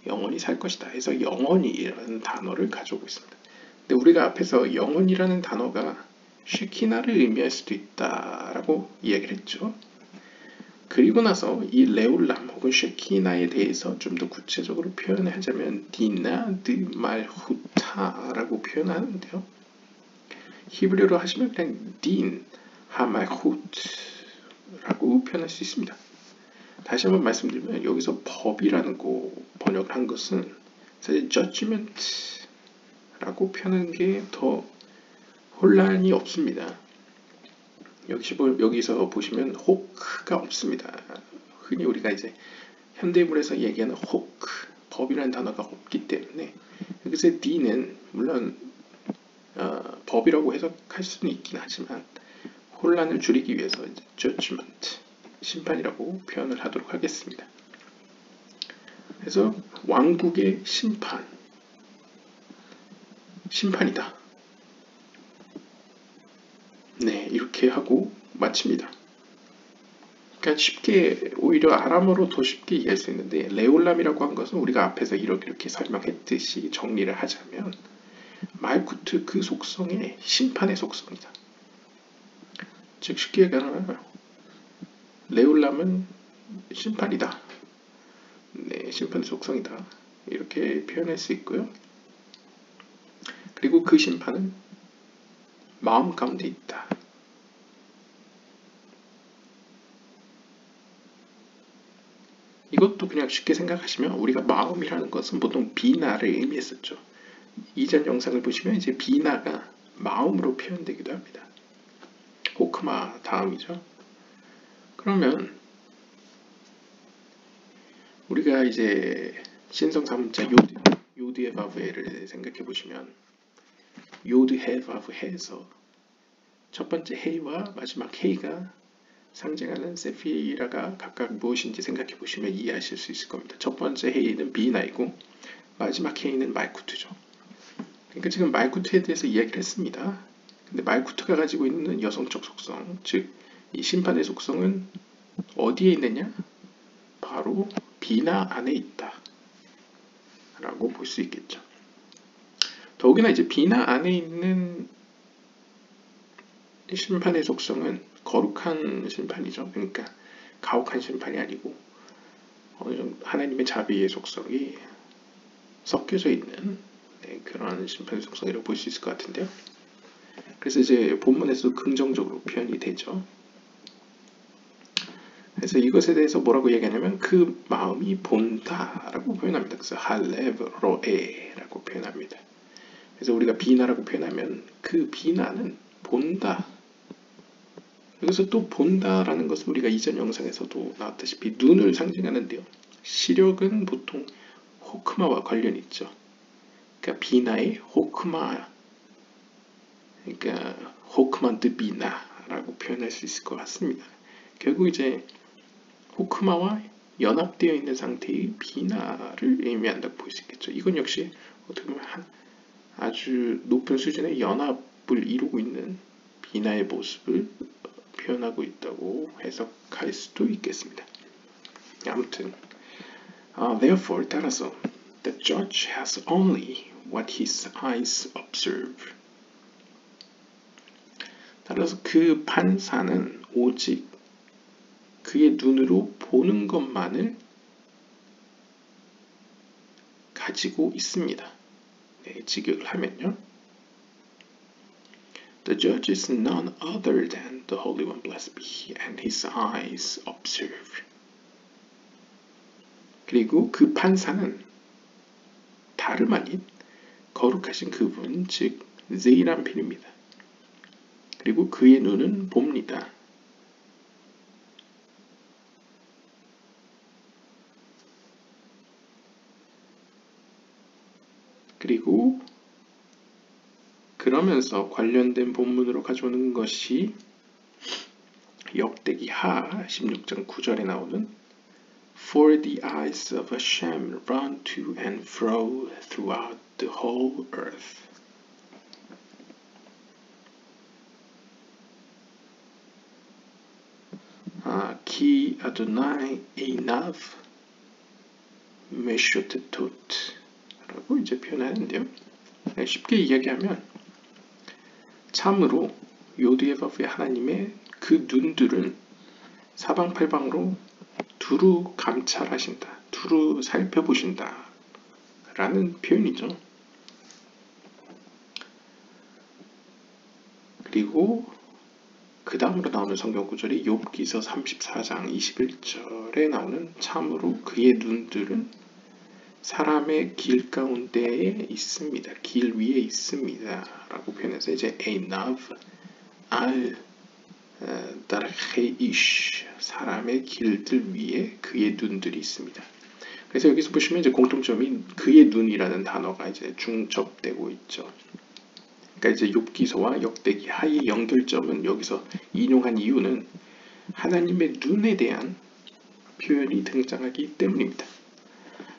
영원히 살 것이다. 해서 영원히라는 단어를 가져오고 있습니다. 근데 우리가 앞에서 영원이라는 단어가 쉐키나를 의미할 수도 있다라고 이야기를 했죠. 그리고 나서 이 레올람 혹은 쉐키나에 대해서 좀 더 구체적으로 표현을 하자면 디나 드 말후타라고 표현하는데요. 히브리어로 하시면 그냥 딘 하말후트라고 표현할 수 있습니다. 다시 한번 말씀드리면 여기서 법이라는 거 번역을 한 것은 사실 judgment라고 표현하는 게 더 혼란이 없습니다. 여기서 보시면 호크가 없습니다. 흔히 우리가 이제 현대물에서 얘기하는 호크, 법이라는 단어가 없기 때문에 여기서 D는 물론 법이라고 해석할 수는 있긴 하지만 혼란을 줄이기 위해서 이제 judgment, 심판이라고 표현을 하도록 하겠습니다. 그래서 왕국의 심판이다. 네, 이렇게 하고 마칩니다. 그러니까 쉽게 오히려 아람어로 더 쉽게 이해할 수 있는데 레올람이라고 한 것은 우리가 앞에서 이렇게 설명했듯이 정리를 하자면 말쿠트 그 속성의 심판의 속성이다. 즉 쉽게 얘기하면 레올람은 심판이다. 네, 심판의 속성이다. 이렇게 표현할 수 있고요. 그리고 그 심판은 마음 가운데 있다. 이것도 그냥 쉽게 생각하시면 우리가 마음이라는 것은 보통 비나를 의미했었죠. 이전 영상을 보시면 이제 비나가 마음으로 표현되기도 합니다. 호크마 다음이죠. 그러면 우리가 이제 신성 사문자 요드의 바브에를 생각해 보시면 요드 헤바브 해에서 첫 번째 헤이와 마지막 헤이가 상징하는 세피라가 각각 무엇인지 생각해 보시면 이해하실 수 있을 겁니다. 첫 번째 헤이는 비나이고 마지막 헤이는 말쿠트죠. 그러니까 지금 말쿠트에 대해서 이야기를 했습니다. 근데 말쿠트가 가지고 있는 여성적 속성, 즉 이 심판의 속성은 어디에 있느냐? 바로 비나 안에 있다 라고 볼 수 있겠죠. 더욱이나 이제 비나 안에 있는 심판의 속성은 거룩한 심판이죠. 그러니까 가혹한 심판이 아니고 어느 정도 하나님의 자비의 속성이 섞여져 있는 그런 심판의 속성이라고 볼 수 있을 것 같은데요. 그래서 이제 본문에서도 긍정적으로 표현이 되죠. 그래서 이것에 대해서 뭐라고 얘기하냐면 그 마음이 본다라고 표현합니다. 그래서 할레브로에라고 표현합니다. 그래서 우리가 비나라고 표현하면 그 비나는 본다. 여기서 또 본다라는 것은 우리가 이전 영상에서도 나왔다시피 눈을 상징하는데요. 시력은 보통 호크마와 관련이 있죠. 그러니까 비나의 호크마, 그러니까 호크만드 비나라고 표현할 수 있을 것 같습니다. 결국 이제 호크마와 연합되어 있는 상태의 비나를 의미한다고 볼 수 있겠죠. 이건 역시 어떻게 보면 아주 높은 수준의 연합을 이루고 있는 비나의 모습을 표현하고 있다고 해석할 수도 있겠습니다. 아무튼 therefore 따라서 the judge has only what his eyes observe. 따라서 그 판사는 오직 그의 눈으로 보는 것만을 가지고 있습니다. 네, 직역을 하면요. The judge is none other than the Holy One, blessed be he, and his eyes observe. 그리고 그 판사는 다름 아닌 거룩하신 그분, 즉 제이람필입니다. 그리고 그의 눈은 봅니다. 그리고 그러면서 관련된 본문으로 가져오는 것이 역대기 하 16장 9절에 나오는 For the eyes of Hashem run to and fro throughout the whole earth. 기 아도나이 에이나v 메쇼테토트 라고 이제 표현하는데요. 쉽게 이야기하면 참으로 요드예바브의 하나님의 그 눈들은 사방팔방으로 두루 감찰하신다, 두루 살펴보신다 라는 표현이죠. 그리고 그 다음으로 나오는 성경 구절이 욥기서 34장 21절에 나오는 참으로 그의 눈들은 사람의 길 가운데에 있습니다. 길 위에 있습니다. 라고 표현해서 이제 에이나v 알 다르헤이쉬 사람의 길들 위에 그의 눈들이 있습니다. 그래서 여기서 보시면 이제 공통점이 그의 눈이라는 단어가 이제 중첩되고 있죠. 그러니까 이제 욥기서와 역대기 하의 연결점은 여기서 인용한 이유는 하나님의 눈에 대한 표현이 등장하기 때문입니다.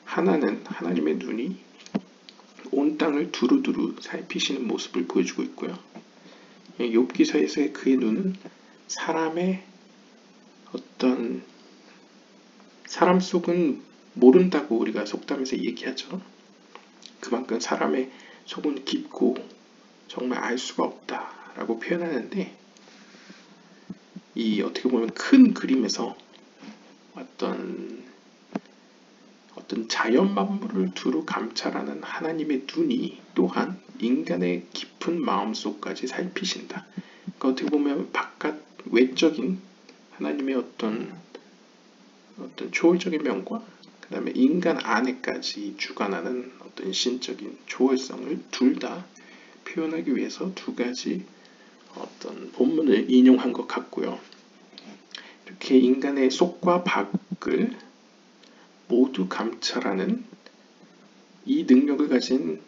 하나는 하나님의 눈이 온 땅을 두루두루 살피시는 모습을 보여주고 있고요. 욥기서에서의 그의 눈은 사람의 어떤 사람 속은 모른다고 우리가 속담에서 얘기하죠. 그만큼 사람의 속은 깊고 정말 알 수가 없다라고 표현하는데 이 어떻게 보면 큰 그림에서 어떤 자연 만물을 두루 감찰하는 하나님의 눈이 또한 인간의 깊은 마음속까지 살피신다. 그러니까 어떻게 보면 바깥 외적인 하나님의 어떤 초월적인 면과 그 다음에 인간 안에까지 주관하는 어떤 신적인 초월성을 둘 다 표현하기 위해서 두 가지 어떤 본문을 인용한 것 같고요. 이렇게 인간의 속과 밖을 모두 감찰하는 이 능력을 가진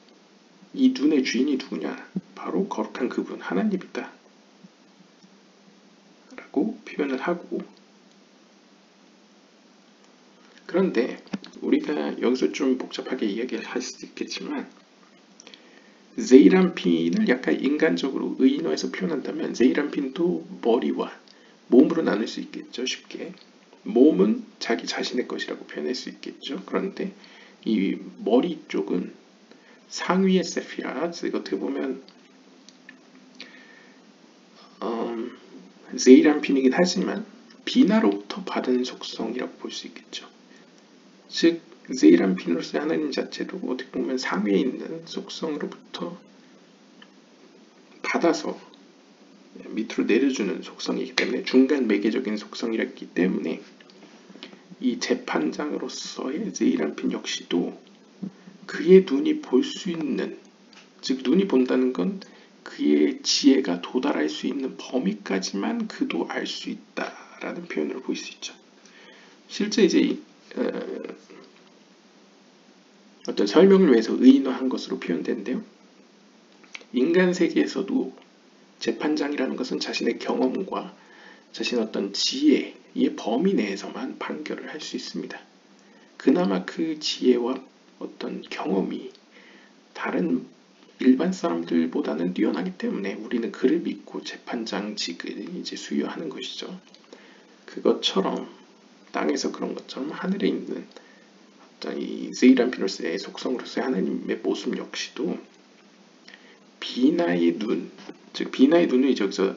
이 눈의 주인이 누구냐? 바로 거룩한 그분 하나님이다 라고 표현을 하고, 그런데 우리가 여기서 좀 복잡하게 이야기를 할 수도 있겠지만 세이란핀을 약간 인간적으로 의인화해서 표현한다면 세이란핀도 머리와 몸으로 나눌 수 있겠죠. 쉽게. 몸은 자기 자신의 것이라고 표현할 수 있겠죠. 그런데 이 머리 쪽은 상위의 세피라, 어떻게 보면 세이란핀이긴 하지만 비나로부터 받은 속성이라고 볼 수 있겠죠. 즉 세이란핀으로서의 하나님 자체도 어떻게 보면 상위에 있는 속성으로부터 받아서 밑으로 내려주는 속성이기 때문에 중간 매개적인 속성이었기 때문에 이 재판장으로서의 세이란핀 역시도 그의 눈이 볼 수 있는, 즉 눈이 본다는 건 그의 지혜가 도달할 수 있는 범위까지만 그도 알 수 있다라는 표현으로 볼 수 있죠. 실제 이제 어떤 설명을 위해서 의인화한 것으로 표현되는데요. 인간 세계에서도 재판장이라는 것은 자신의 경험과 자신의 어떤 지혜의 범위 내에서만 판결을 할 수 있습니다. 그나마 그 지혜와 어떤 경험이 다른 일반 사람들보다는 뛰어나기 때문에 우리는 그를 믿고 재판장직을 이제 수여하는 것이죠. 그것처럼 땅에서 그런 것처럼 하늘에 있는 어떤 이 세이란핀으로서의 속성으로서의 하나님의 모습 역시도 비나의 눈, 즉 비나의 눈을 이제 여기서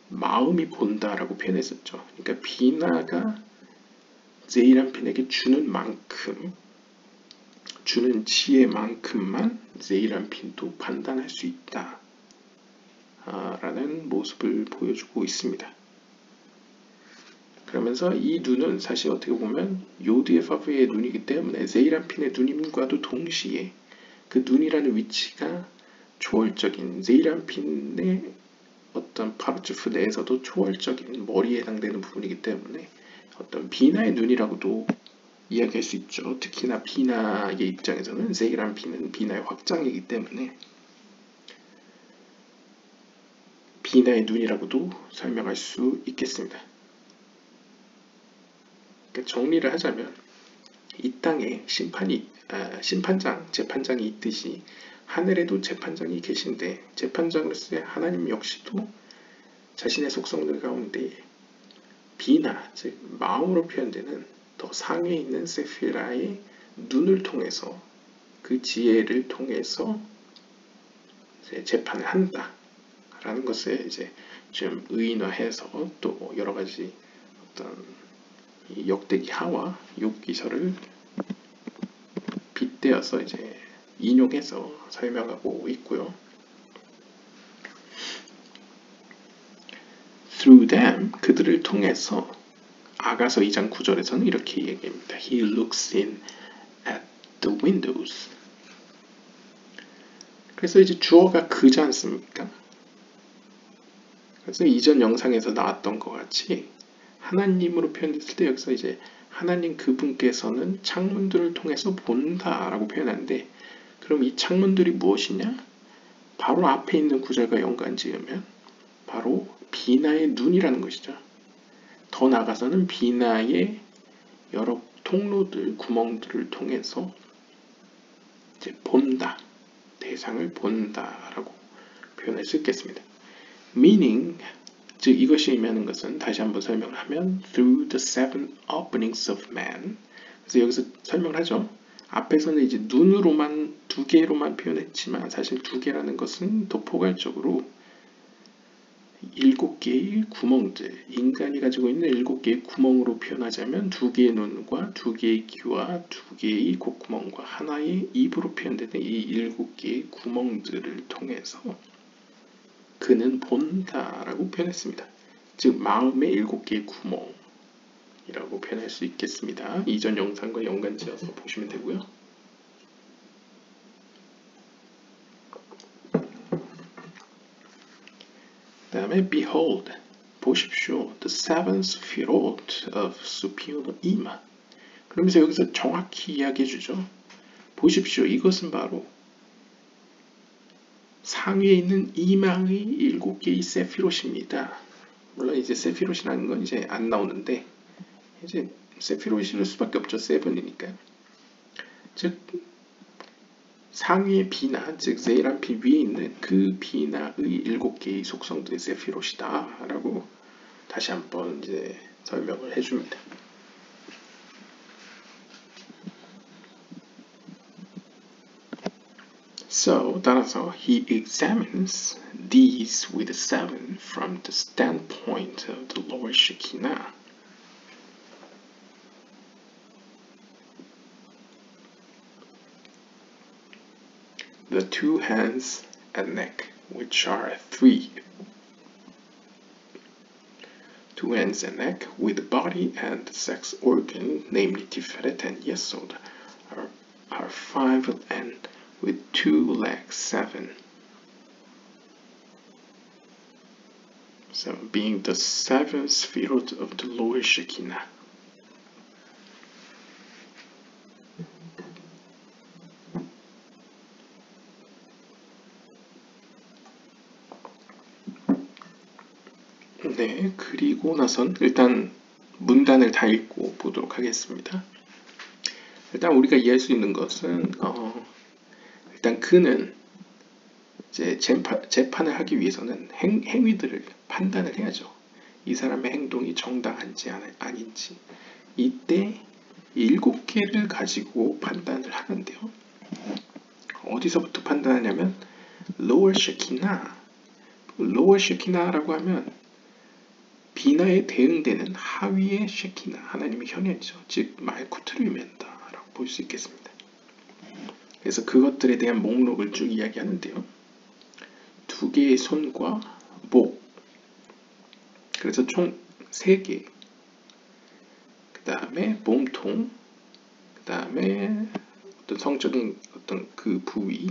마음이 본다라고 표현했었죠. 그러니까 비나가 세이란핀에게 주는 만큼, 주는 지혜만큼만 세이란핀도 판단할 수 있다 라는 모습을 보여주고 있습니다. 그러면서 이 눈은 사실 어떻게 보면 요드의 파브의 눈이기 때문에 세이란핀의 눈임과도 동시에 그 눈이라는 위치가 초월적인, 세이란핀의 어떤 파르츠프 내에서도 초월적인 머리에 해당되는 부분이기 때문에 어떤 비나의 눈이라고도 이야기할 수 있죠. 특히나 비나의 입장에서는 세이란핀은 비나의 확장이기 때문에 비나의 눈이라고도 설명할 수 있겠습니다. 그러니까 정리를 하자면 이 땅에 심판장, 재판장이 있듯이 하늘에도 재판장이 계신데 재판장으로서의 하나님 역시도 자신의 속성들 가운데 비나, 즉 마음으로 표현되는 더 상위에 있는 세피라의 눈을 통해서 그 지혜를 통해서 이제 재판을 한다라는 것을 이제 좀 의인화해서 또 여러 가지 어떤 역대기하와 욥기서를 빗대어서 이제 인용해서 설명하고 있고요. Through them, 그들을 통해서 아가서 2장 9절에서는 이렇게 얘기합니다. He looks in at the windows. 그래서 이제 주어가 그지 않습니까? 그래서 이전 영상에서 나왔던 것 같이 하나님으로 표현됐을 때 여기서 이제 하나님 그분께서는 창문들을 통해서 본다라고 표현하는데 그럼 이 창문들이 무엇이냐? 바로 앞에 있는 구절과 연관 지으면 바로 비나의 눈이라는 것이죠. 더 나아가서는 비나의 여러 통로들, 구멍들을 통해서 이제 본다, 대상을 본다라고 표현할 수 있겠습니다. Meaning, 즉 이것이 의미하는 것은 다시 한번 설명을 하면 through the seven openings of man. 그래서 여기서 설명을 하죠. 앞에서는 이제 눈으로만 두 개로만 표현했지만 사실 두 개라는 것은 더 포괄적으로 7개의 구멍들, 인간이 가지고 있는 7개의 구멍으로 표현하자면 2개의 눈과 2개의 귀와 2개의 콧구멍과 하나의 입으로 표현되는 이 7개의 구멍들을 통해서 그는 본다라고 표현했습니다. 즉 마음의 7개의 구멍이라고 표현할 수 있겠습니다. 이전 영상과 연관지어서 보시면 되고요. 그 다음에 behold, 보십시오. The seven sefirot of superior ima. 그러면서 여기서 정확히 이야기해 주죠. 보십시오. 이것은 바로 상위에 있는 이망의 7개의 세피롯입니다. 물론 이제 세피롯이라는 건 이제 안 나오는데 이제 세피롯일 수밖에 없죠. 세븐이니까. 즉 상위의 비나, 즉 세이란핀 위에 있는 그 비나의 7개의 속성들의 세피롯이다 라고 다시 한번 이제 설명을 해줍니다. So, 따라서 he examines these with 7 from the standpoint of the lower Shekinah. The two hands and neck, which are 3. Two hands and neck with the body and the sex organ, namely Tiferet and Yesod, are 5 and with 2 legs 7. So being the 7th Sefirot of the lower Shekinah. 네, 그리고 나선 일단 문단을 다 읽고 보도록 하겠습니다. 일단 우리가 이해할 수 있는 것은 일단 그는 이제 재판을 하기 위해서는 행위들을 판단을 해야죠. 이 사람의 행동이 정당한지 아닌지. 이때 7개를 가지고 판단을 하는데요. 어디서부터 판단하냐면 lower Shekinah. lower Shekinah라고 하면 비나에 대응되는 하위의 쉐키나, 하나님의 현현이죠. 즉 말쿠트를 의미한다 라고 볼 수 있겠습니다. 그래서 그것들에 대한 목록을 쭉 이야기하는데요. 2개의 손과 목, 그래서 총 3개, 그 다음에 몸통, 그 다음에 어떤 성적인 어떤 그 부위.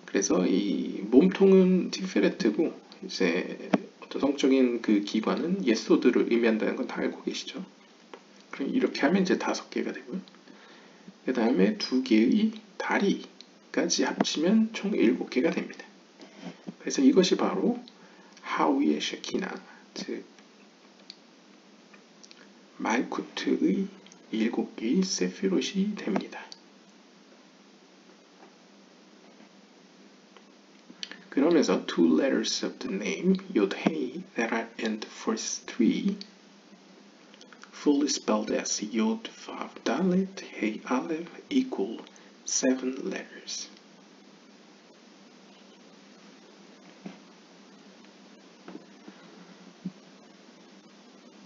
그래서 이 몸통은 티페레트고 이제 어떤 성적인 그 기관은 예소드를 의미한다는 건 다 알고 계시죠. 그럼 이렇게 하면 이제 5개가 되고요. 그 다음에 2개의 다리까지 합치면 총 7개가 됩니다. 그래서 이것이 바로 하위의 쉐키나, 즉 말쿠트의 7개의 세피롯이 됩니다. 그러면서 two letters of the name Yod-Hei that are in the first 3 fully spelled as Yod Vav Dalet Hei Aleph equal 7 letters.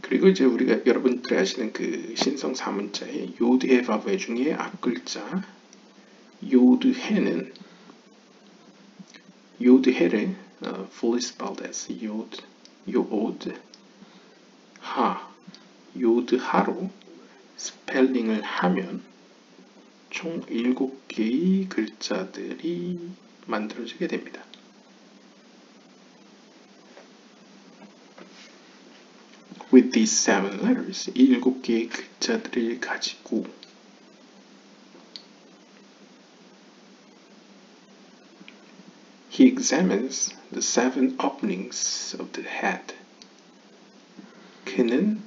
그리고 이제 우리가 여러분들이 아시는 그 신성 사문자의 요드헤 바브의 중에 앞글자 요드헤는 요드헤를 fully spelled as 요드 하 요드하로 스펠링을 하면 총 7개의 글자들이 만들어지게 됩니다. With these 7 letters, 7개의 글자들을 가지고 He examines the 7 openings of the head. 그는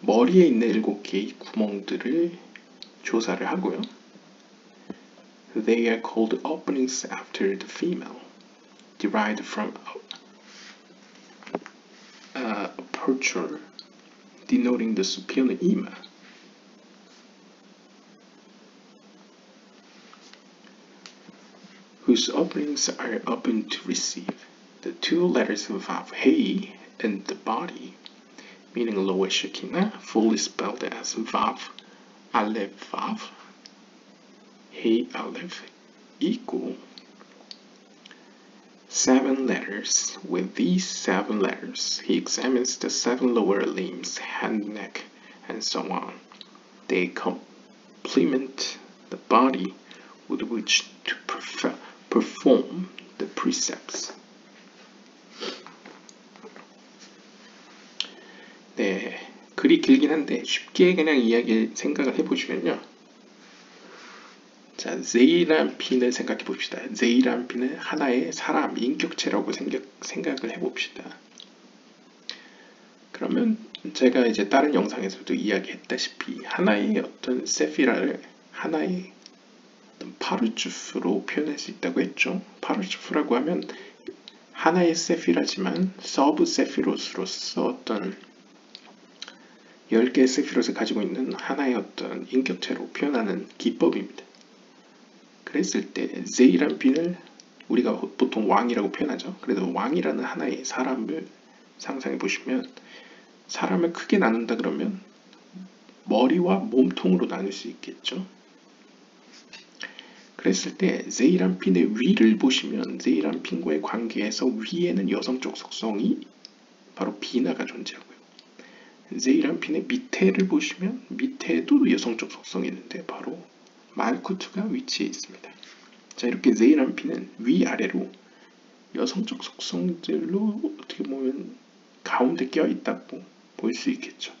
머리에 있는 7개의 구멍들을 조사를 하고요. They are called openings after the female, derived from aperture, denoting the superior ima. Whose openings are open to receive the 2 letters of Vav Hei in the body, meaning lower Shekinah, fully spelled as Vav Aleph Vav Hei Aleph equal 7 letters. With these 7 letters, he examines the 7 lower limbs, hand, neck, and so on. They complement the body with which to perform the precepts. 네, 글이 길긴 한데 쉽게 그냥 생각을 해보시면요. 자, 제이란핀을 생각해 봅시다. 제이란핀은 하나의 사람, 인격체라고 생각을 해봅시다. 그러면 제가 이제 다른 영상에서도 이야기했다시피 하나의 어떤 세피라를 하나의 어떤 파르츠프로 표현할 수 있다고 했죠. 파르츠프라고 하면 하나의 세피라지만 서브 세피로스로서 어떤 10개의 세피롯을 가지고 있는 하나의 어떤 인격체로 표현하는 기법입니다. 그랬을 때 제이란핀을 우리가 보통 왕이라고 표현하죠. 그래서 왕이라는 하나의 사람을 상상해 보시면 사람을 크게 나눈다 그러면 머리와 몸통으로 나눌 수 있겠죠. 그랬을 때 제이란핀의 위를 보시면 제이란핀과의 관계에서 위에는 여성적 속성이 바로 비나가 존재하고요. 제이란핀의 밑에를 보시면 밑에도 여성적 속성이 있는데 바로 말쿠트가 위치해 있습니다. 자, 이렇게 제이란핀은 위아래로 여성적 속성들로 어떻게 보면 가운데 껴있다고 볼 수 있겠죠.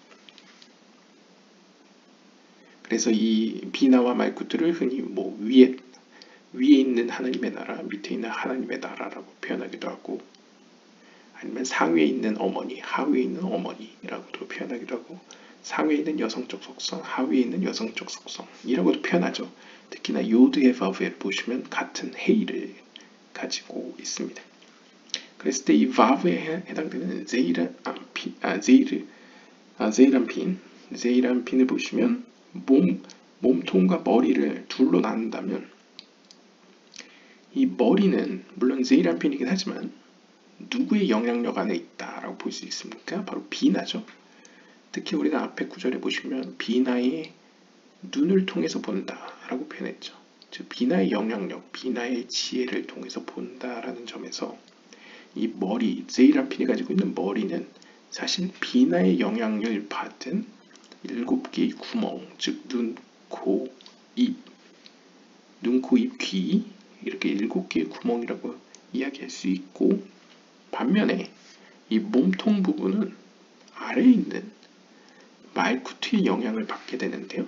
그래서 이 비나와 말쿠트를 흔히 뭐 위에 있는 하나님의 나라, 밑에 있는 하나님의 나라라고 표현하기도 하고, 아니면 상위에 있는 어머니, 하위에 있는 어머니라고도 표현하기도 하고, 상위에 있는 여성적 속성, 하위에 있는 여성적 속성이라고도 표현하죠. 특히나 요드의 바브에 보시면 같은 헤이를 가지고 있습니다. 그랬을 때 이 바브에 해당되는 제이란핀을 보시면 몸통과 머리를 둘로 나눈다면 이 머리는 물론 제이란핀이긴 하지만 누구의 영향력 안에 있다라고 볼 수 있습니까? 바로 비나죠. 특히 우리가 앞에 구절에 보시면 비나의 눈을 통해서 본다라고 표현했죠. 즉 비나의 영향력, 비나의 지혜를 통해서 본다라는 점에서 이 머리, 제이란핀이 가지고 있는 머리는 사실 비나의 영향을 받은 7개의 구멍, 즉 눈, 코, 입, 귀 이렇게 7개의 구멍이라고 이야기할 수 있고, 반면에 이 몸통 부분은 아래에 있는 말쿠트의 영향을 받게 되는데요.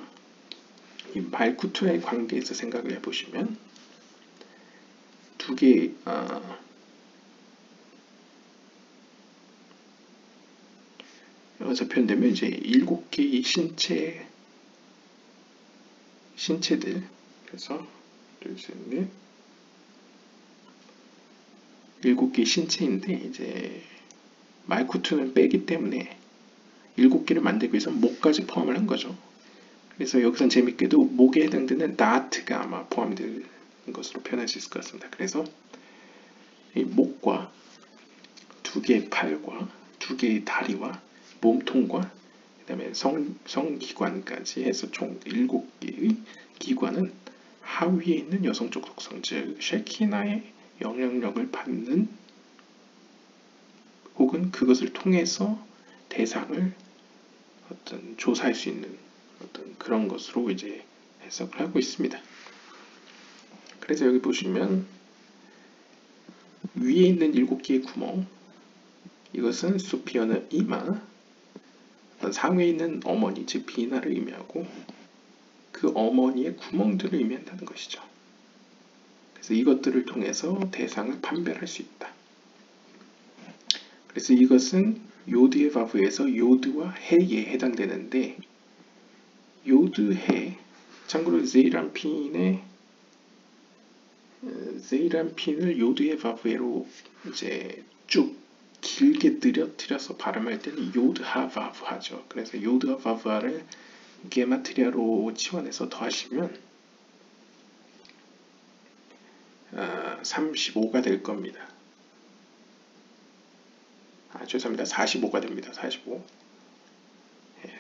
이 말쿠트와의 관계에서 생각을 해보시면 두 개의 여기서 표현되면 이제 7개의 신체들, 그래서 둘, 셋, 넷 7개의 신체인데 이제 말쿠트는 빼기 때문에 7개를 만들기 위해서 목까지 포함을 한 거죠. 그래서 여기선 재밌게도 목에 해당되는 나트가 아마 포함된 것으로 표현할 수 있을 것 같습니다. 그래서 이 목과 2개의 팔과 2개의 다리와 몸통과 그 다음에 성기관까지 해서 총 7개의 기관은 하위에 있는 여성적 속성, 즉 쉐키나의 영향력을 받는 혹은 그것을 통해서 대상을 어떤 조사할 수 있는 어떤 그런 것으로 이제 해석을 하고 있습니다. 그래서 여기 보시면 위에 있는 7개의 구멍, 이것은 수피어는 이마, 상위에 있는 어머니, 즉 비나를 의미하고 그 어머니의 구멍들을 의미한다는 것이죠. 그래서 이것들을 통해서 대상을 판별할 수 있다. 그래서 이것은 요드의 바브에서 요드와 해에 해당되는데, 요드, 해, 참고로 제이란핀을 요드의 바브에로 이제 쭉 길게 느려뜨려서 발음할 때는 요드하 바브 하죠. 그래서 요드하 바브를 게마트리아로 치환해서 더하시면 35가 될 겁니다. 죄송합니다. 45가 됩니다.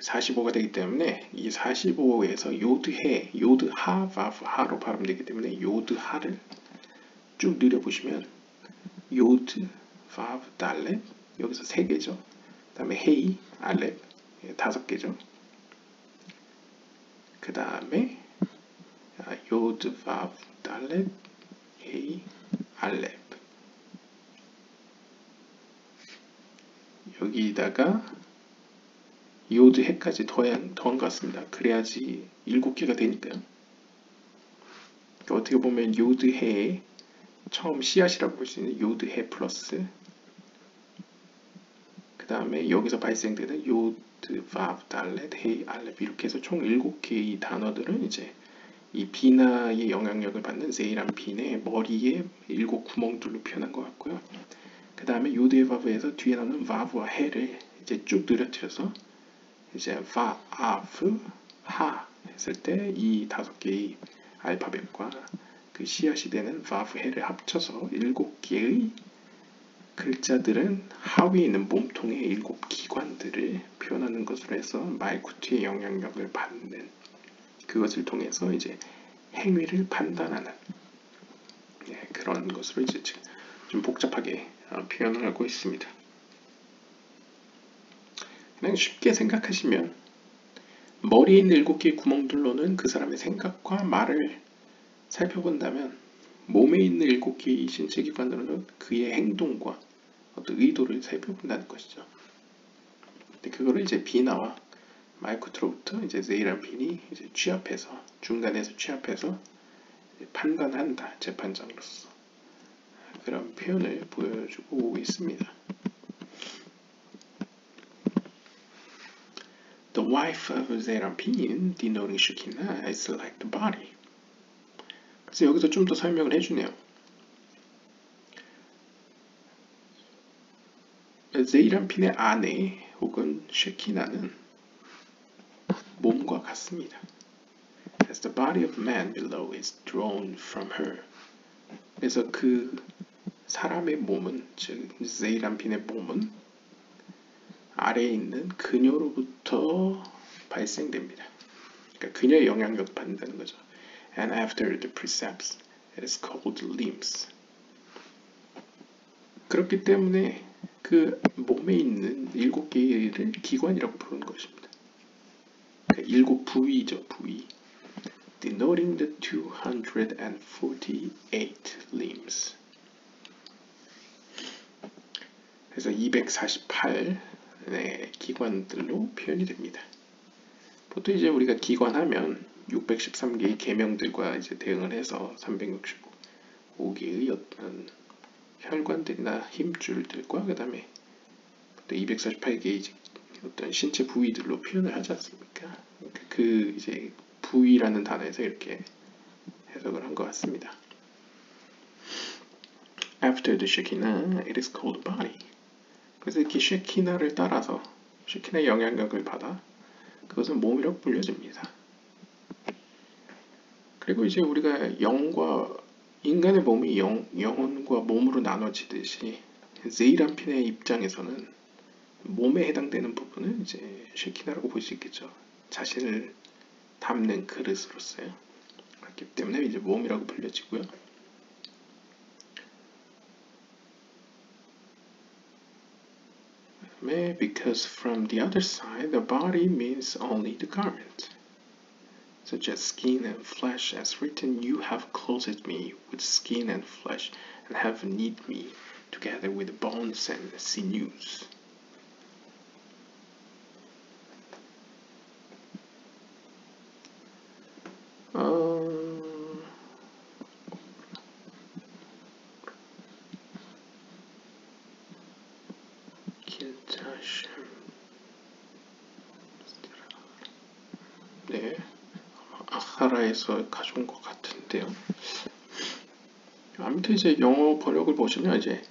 45가 되기 때문에 이 45에서 요드해, 요드하, 바브하로 발음되기 때문에 요드하를 쭉 늘려보시면 요드, 바브, 달렛, 여기서 3개죠. 그 다음에 헤이, 알렙 5개죠. 그 다음에 요드, 바브, 달렛, 헤이, 알렙, 여기다가 요드 해까지 더한 것 같습니다. 그래야지 7개가 되니까요. 그러니까 어떻게 보면 요드 해의 처음 씨앗이라고 볼 수 있는 요드 해 플러스 그 다음에 여기서 발생되는 요드, 바브, 달렛, 헤이, 알렙 이렇게 해서 총 7개의 단어들은 이제 이 비나의 영향력을 받는 세이란핀의 머리에 7 구멍들로 표현한 것 같고요. 그 다음에 요드의 바브에서 뒤에 나오는 바브와 해를 이제 쭉 늘어뜨려서 이제 바, 아프, 하 했을 때 이 5개의 알파벳과 그 씨앗이 되는 바브 해를 합쳐서 7개의 글자들은 하위에 있는 몸통의 7기관들을 표현하는 것으로 해서 마이쿠트의 영향력을 받는 그것을 통해서 이제 행위를 판단하는 그런 것으로 이제 좀 복잡하게 표현을 하고 있습니다. 그냥 쉽게 생각하시면 머리에 있는 7개의 구멍들로는 그 사람의 생각과 말을 살펴본다면 몸에 있는 7개의 신체 기관으로는 그의 행동과 어떤 의도를 살펴본다는 것이죠. 근데 그거를 이제 비나와 마이쿠트로부터 이제 세이란핀이 이제 취합해서 중간에서 취합해서 판단한다, 재판장으로서 그런 표현을 보여주고 있습니다. The wife of Zerampin, denoting Shekinah, is like the body. 그래서 여기서 좀 더 설명을 해주네요. 세이란핀의 아내 혹은 쉐키나는 몸과 같습니다. As the body of man below is drawn from her. 그래서 그 사람의 몸은, 즉 세이란핀의 몸은 아래에 있는 그녀로부터 발생됩니다. 그러니까 그녀의 영향력을 받는다는 거죠. And after the precepts, it is called limbs. 그렇기 때문에 그 몸에 있는 7개를 기관이라고 부르는 것입니다. 그러니까 7 부위죠, 부위. Denoting the 248 limbs. 그래서 248 기관들로 표현이 됩니다. 보통 이제 우리가 기관하면 613개의 계명들과 이제 대응을 해서 365개의 어떤 혈관들이나 힘줄들과 그 다음에 248개의 어떤 신체 부위들로 표현을 하지 않습니까? 그 이제 부위라는 단어에서 이렇게 해석을 한 것 같습니다. After the Shekinah, it is called body. 그래서 이렇게 쉐키나를 따라서 쉐키나의 영향력을 받아 그것은 몸이라고 불려집니다. 그리고 이제 우리가 영과 인간의 몸이 영혼과 몸으로 나눠지듯이 세이란핀의 입장에서는 몸에 해당되는 부분은 이제 쉐키나라고 볼 수 있겠죠. 자신을 담는 그릇으로서요. 그렇기 때문에 이제 몸이라고 불려지고요. Because from the other side, the body means only the garment, such as skin and flesh, as written, you have clothed me with skin and flesh, and have knit me together with bones and sinews. 네, 아하라에서 가져온 것 같은데요. 아무튼 이제 영어 번역을 보시면 이제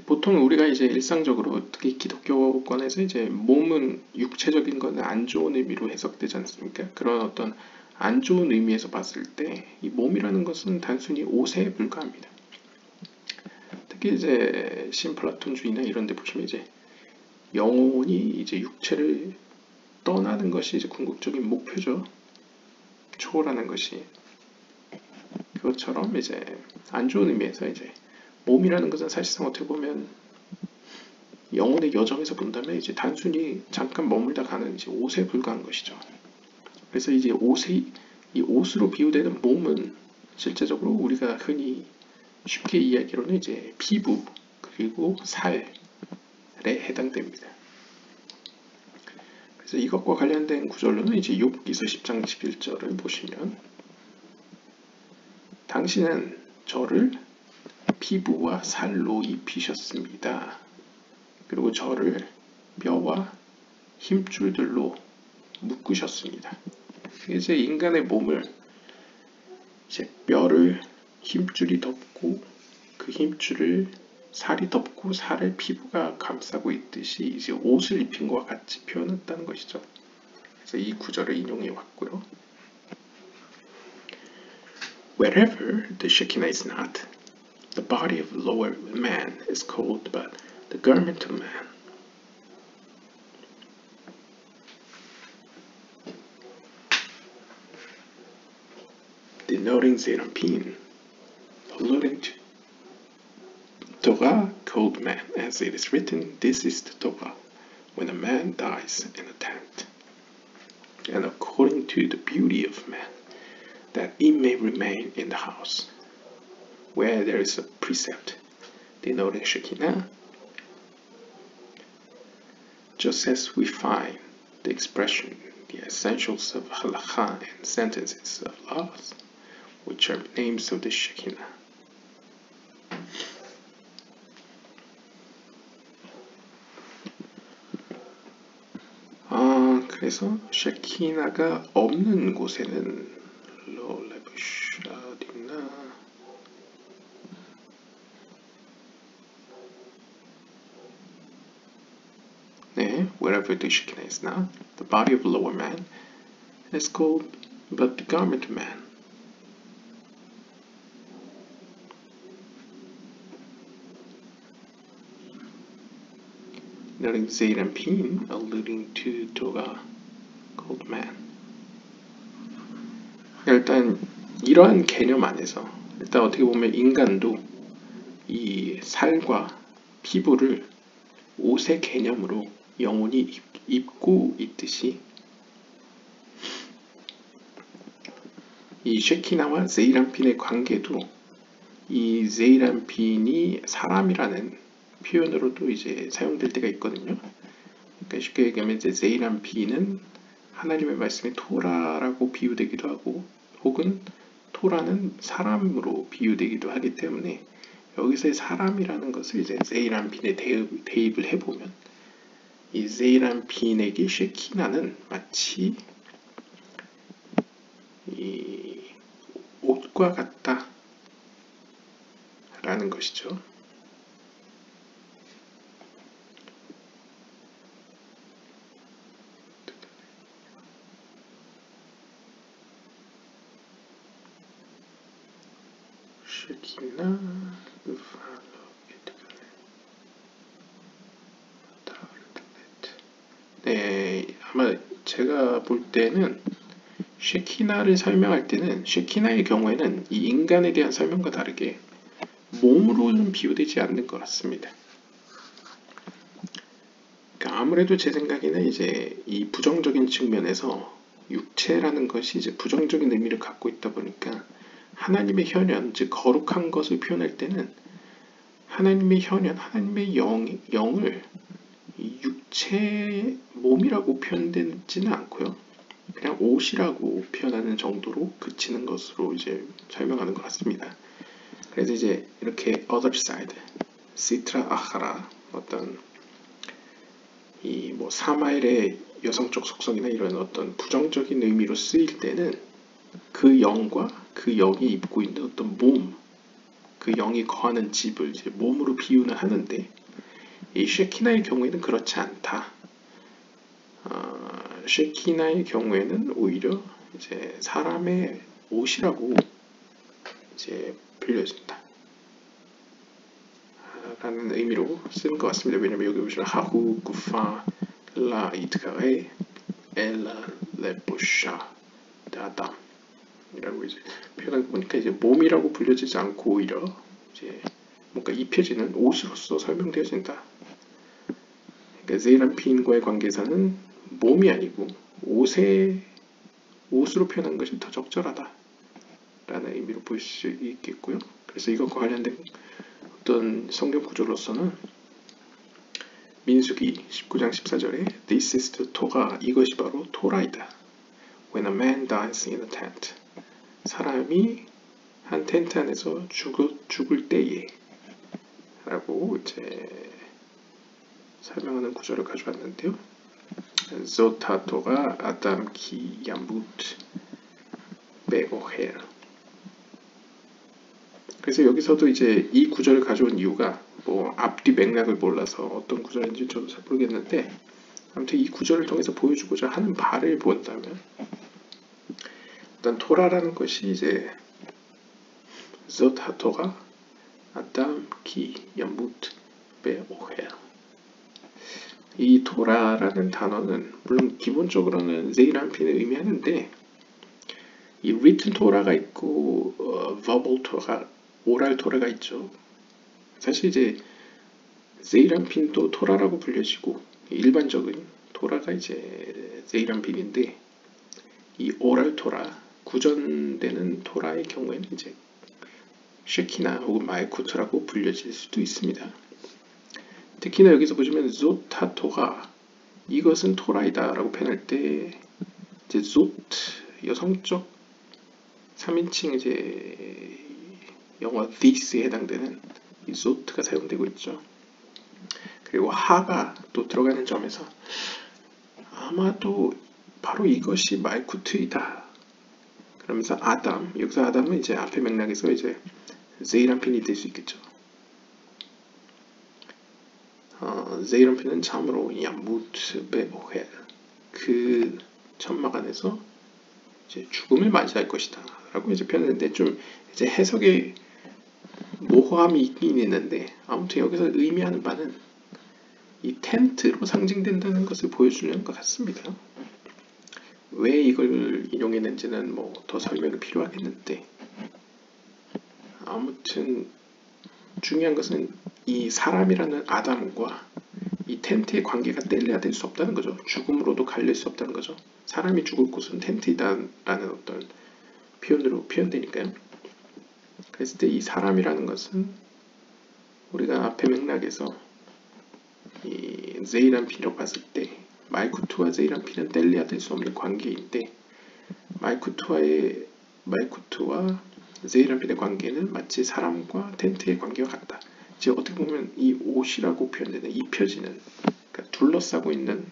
보통 우리가 이제 일상적으로 특히 기독교권에서 이제 몸은 육체적인 거는 안 좋은 의미로 해석되지 않습니까? 그런 어떤 안 좋은 의미에서 봤을 때 이 몸이라는 것은 단순히 옷에 불과합니다. 특히 이제 신플라톤주의나 이런 데 보시면 이제 영혼이 이제 육체를 떠나는 것이 이제 궁극적인 목표죠. 초월하는 것이. 그것처럼 이제 안 좋은 의미에서 이제 몸이라는 것은 사실상 어떻게 보면 영혼의 여정에서 본다면 이제 단순히 잠깐 머물다 가는 이제 옷에 불과한 것이죠. 그래서 이제 이 옷으로 비유되는 몸은 실제적으로 우리가 흔히 쉽게 이야기로는 이제 피부 그리고 살에 해당됩니다. 그래서 이것과 관련된 구절로는 이제 욥기서 10장 11절을 보시면 당신은 저를 피부와 살로 입히셨습니다. 그리고 저를 뼈와 힘줄들로 묶으셨습니다. 이제 인간의 몸을 이제 뼈를 힘줄이 덮고 그 힘줄을 살이 덮고 살을 피부가 감싸고 있듯이 이제 옷을 입힌 것과 같이 표현했다는 것이죠. 그래서 이 구절을 인용해 왔고요. Wherever the Shekinah is not, the body of lower man is cold, but the garment of man. Denoting Zerampin, alluding to Torah, cold man, as it is written, this is the Torah, when a man dies in a tent, and according to the beauty of man, that it may remain in the house, where there is a precept, denoting Shekinah, just as we find the expression, the essentials of halakha and sentences of laws, which are names of the Shekinah. 그래서 쉐키나가 없는 곳에는 로레부샤 어딨나? 네, wherever the Shekinah is not, the body of lower man is cold, but the garment of man. Noting Zerampin, alluding to Torah, cold man. 일단 이러한 개념 안에서 일단 어떻게 보면 인간도 이 살과 피부를 옷의 개념으로 영혼이 입고 있듯이 이 쉐키나와 제이람핀의 관계도 이 제이람핀이 사람이라는 표현으로도 이제 사용될 때가 있거든요. 그러니까 쉽게 얘기하면 이제 제이람핀은 하나님의 말씀이 토라라고 비유되기도 하고 혹은 토라는 사람으로 비유되기도 하기 때문에 여기서의 사람이라는 것을 이제 제이람핀에 대입을 해보면 이 제이람핀에게 쉐키나는 마치 이 옷과 같다 라는 것이죠. 쉐키나 네, 아마 제가 볼 때는 쉐키나를 설명할 때는 쉐키나의 경우에는 이 인간에 대한 설명과 다르게 몸으로는 비유되지 않는 것 같습니다. 그러니까 아무래도 제 생각에는 이제 이 부정적인 측면에서 육체라는 것이 이제 부정적인 의미를 갖고 있다 보니까 하나님의 현현, 즉 거룩한 것을 표현할 때는 하나님의 현현, 하나님의 영을 육체의 몸이라고 표현되지는 않고요. 그냥 옷이라고 표현하는 정도로 그치는 것으로 이제 설명하는 것 같습니다. 그래서 이제 이렇게 other side, 시트라 아하라 어떤 이 뭐 사마엘의 여성적 속성이나 이런 어떤 부정적인 의미로 쓰일 때는 그 영과 그 영이 입고 있는 어떤 몸, 그 영이 거하는 집을 이제 몸으로 비유는 하는데 이 쉐키나의 경우에는 그렇지 않다. 쉐키나의 경우에는 오히려 이제 사람의 옷이라고 이제 불려진다. 라는 의미로 쓰는 것 같습니다. 왜냐면 여기 보시면 하후 구파 라 이트가에 엘라 레보샤 다담 이라고 이제 표현하고 보니까 이제 몸이라고 불려지지 않고 오히려 이제 뭔가 입혀지는 옷으로서 설명되어진다. 그러니까 제이람핀과의 관계에서는 몸이 아니고 옷으로 표현한 것이 더 적절하다 라는 의미로 볼 수 있겠고요. 그래서 이것과 관련된 어떤 성경 구조로서는 민수기 19장 14절에 This is the Torah, 이것이 바로 토라이다. When a man dies in a tent, 사람이 한 텐트 안에서 죽을 때에 라고 이제 설명하는 구절을 가져왔는데요. 조타토가 아담 키 얌부트 베오헬. 그래서 여기서도 이제 이 구절을 가져온 이유가 뭐 앞뒤 맥락을 몰라서 어떤 구절인지 저도 잘 모르겠는데, 아무튼 이 구절을 통해서 보여주고자 하는 바를 본다면, 일단 토라라는 것이 이제 조타토가 아담 키 얌부트 베오헬. 이 토라라는 단어는 물론 기본적으로는 제이란핀을 의미하는데, 이 written 토라가 있고 verbal 토라, 오랄 토라가 있죠. 사실 이제 제이란핀도 토라라고 불려지고 일반적인 토라가 이제 제이란핀인데, 이 오랄 토라, 구전되는 토라의 경우에는 이제 쉐키나 혹은 마이쿠트라고 불려질 수도 있습니다. 특히나 여기서 보시면 조타토가 이것은 토라이다 라고 표현할 때 이제 조트, 여성적 3인칭 이제 영어 this에 해당되는 이 조트가 사용되고 있죠. 그리고 하가 또 들어가는 점에서 아마도 바로 이것이 말쿠트이다. 그러면서 아담, 여기서 아담은 이제 앞의 맥락에서 이제 제이란핀이 될 수 있겠죠. 제이란핀은 참으로 얌무트 베오헬, 그 천막 안에서 이제 죽음을 맞이할 것이다 라고 이제 표현했는데, 좀 이제 해석에 모호함이 있긴 있는데, 아무튼 여기서 의미하는 바는 이 텐트로 상징된다는 것을 보여주는 것 같습니다. 왜 이걸 인용했는지는 뭐 더 설명이 필요하겠는데, 아무튼 중요한 것은 이 사람이라는 아담과 이 텐트의 관계가 뗄래야 될 수 없다는 거죠. 죽음으로도 갈릴 수 없다는 거죠. 사람이 죽을 곳은 텐트이다라는 어떤 표현으로 표현되니까요. 그랬을 때 이 사람이라는 것은 우리가 앞의 맥락에서 이 제이란핀이라고 봤을 때 말쿠트와 제이란핀은 뗄래야 될 수 없는 관계인데, 말쿠트와 제이란핀의 관계는 마치 사람과 텐트의 관계와 같다. 즉 어떻게 보면 이 옷이라고 표현되는 입혀지는, 그러니까 둘러싸고 있는,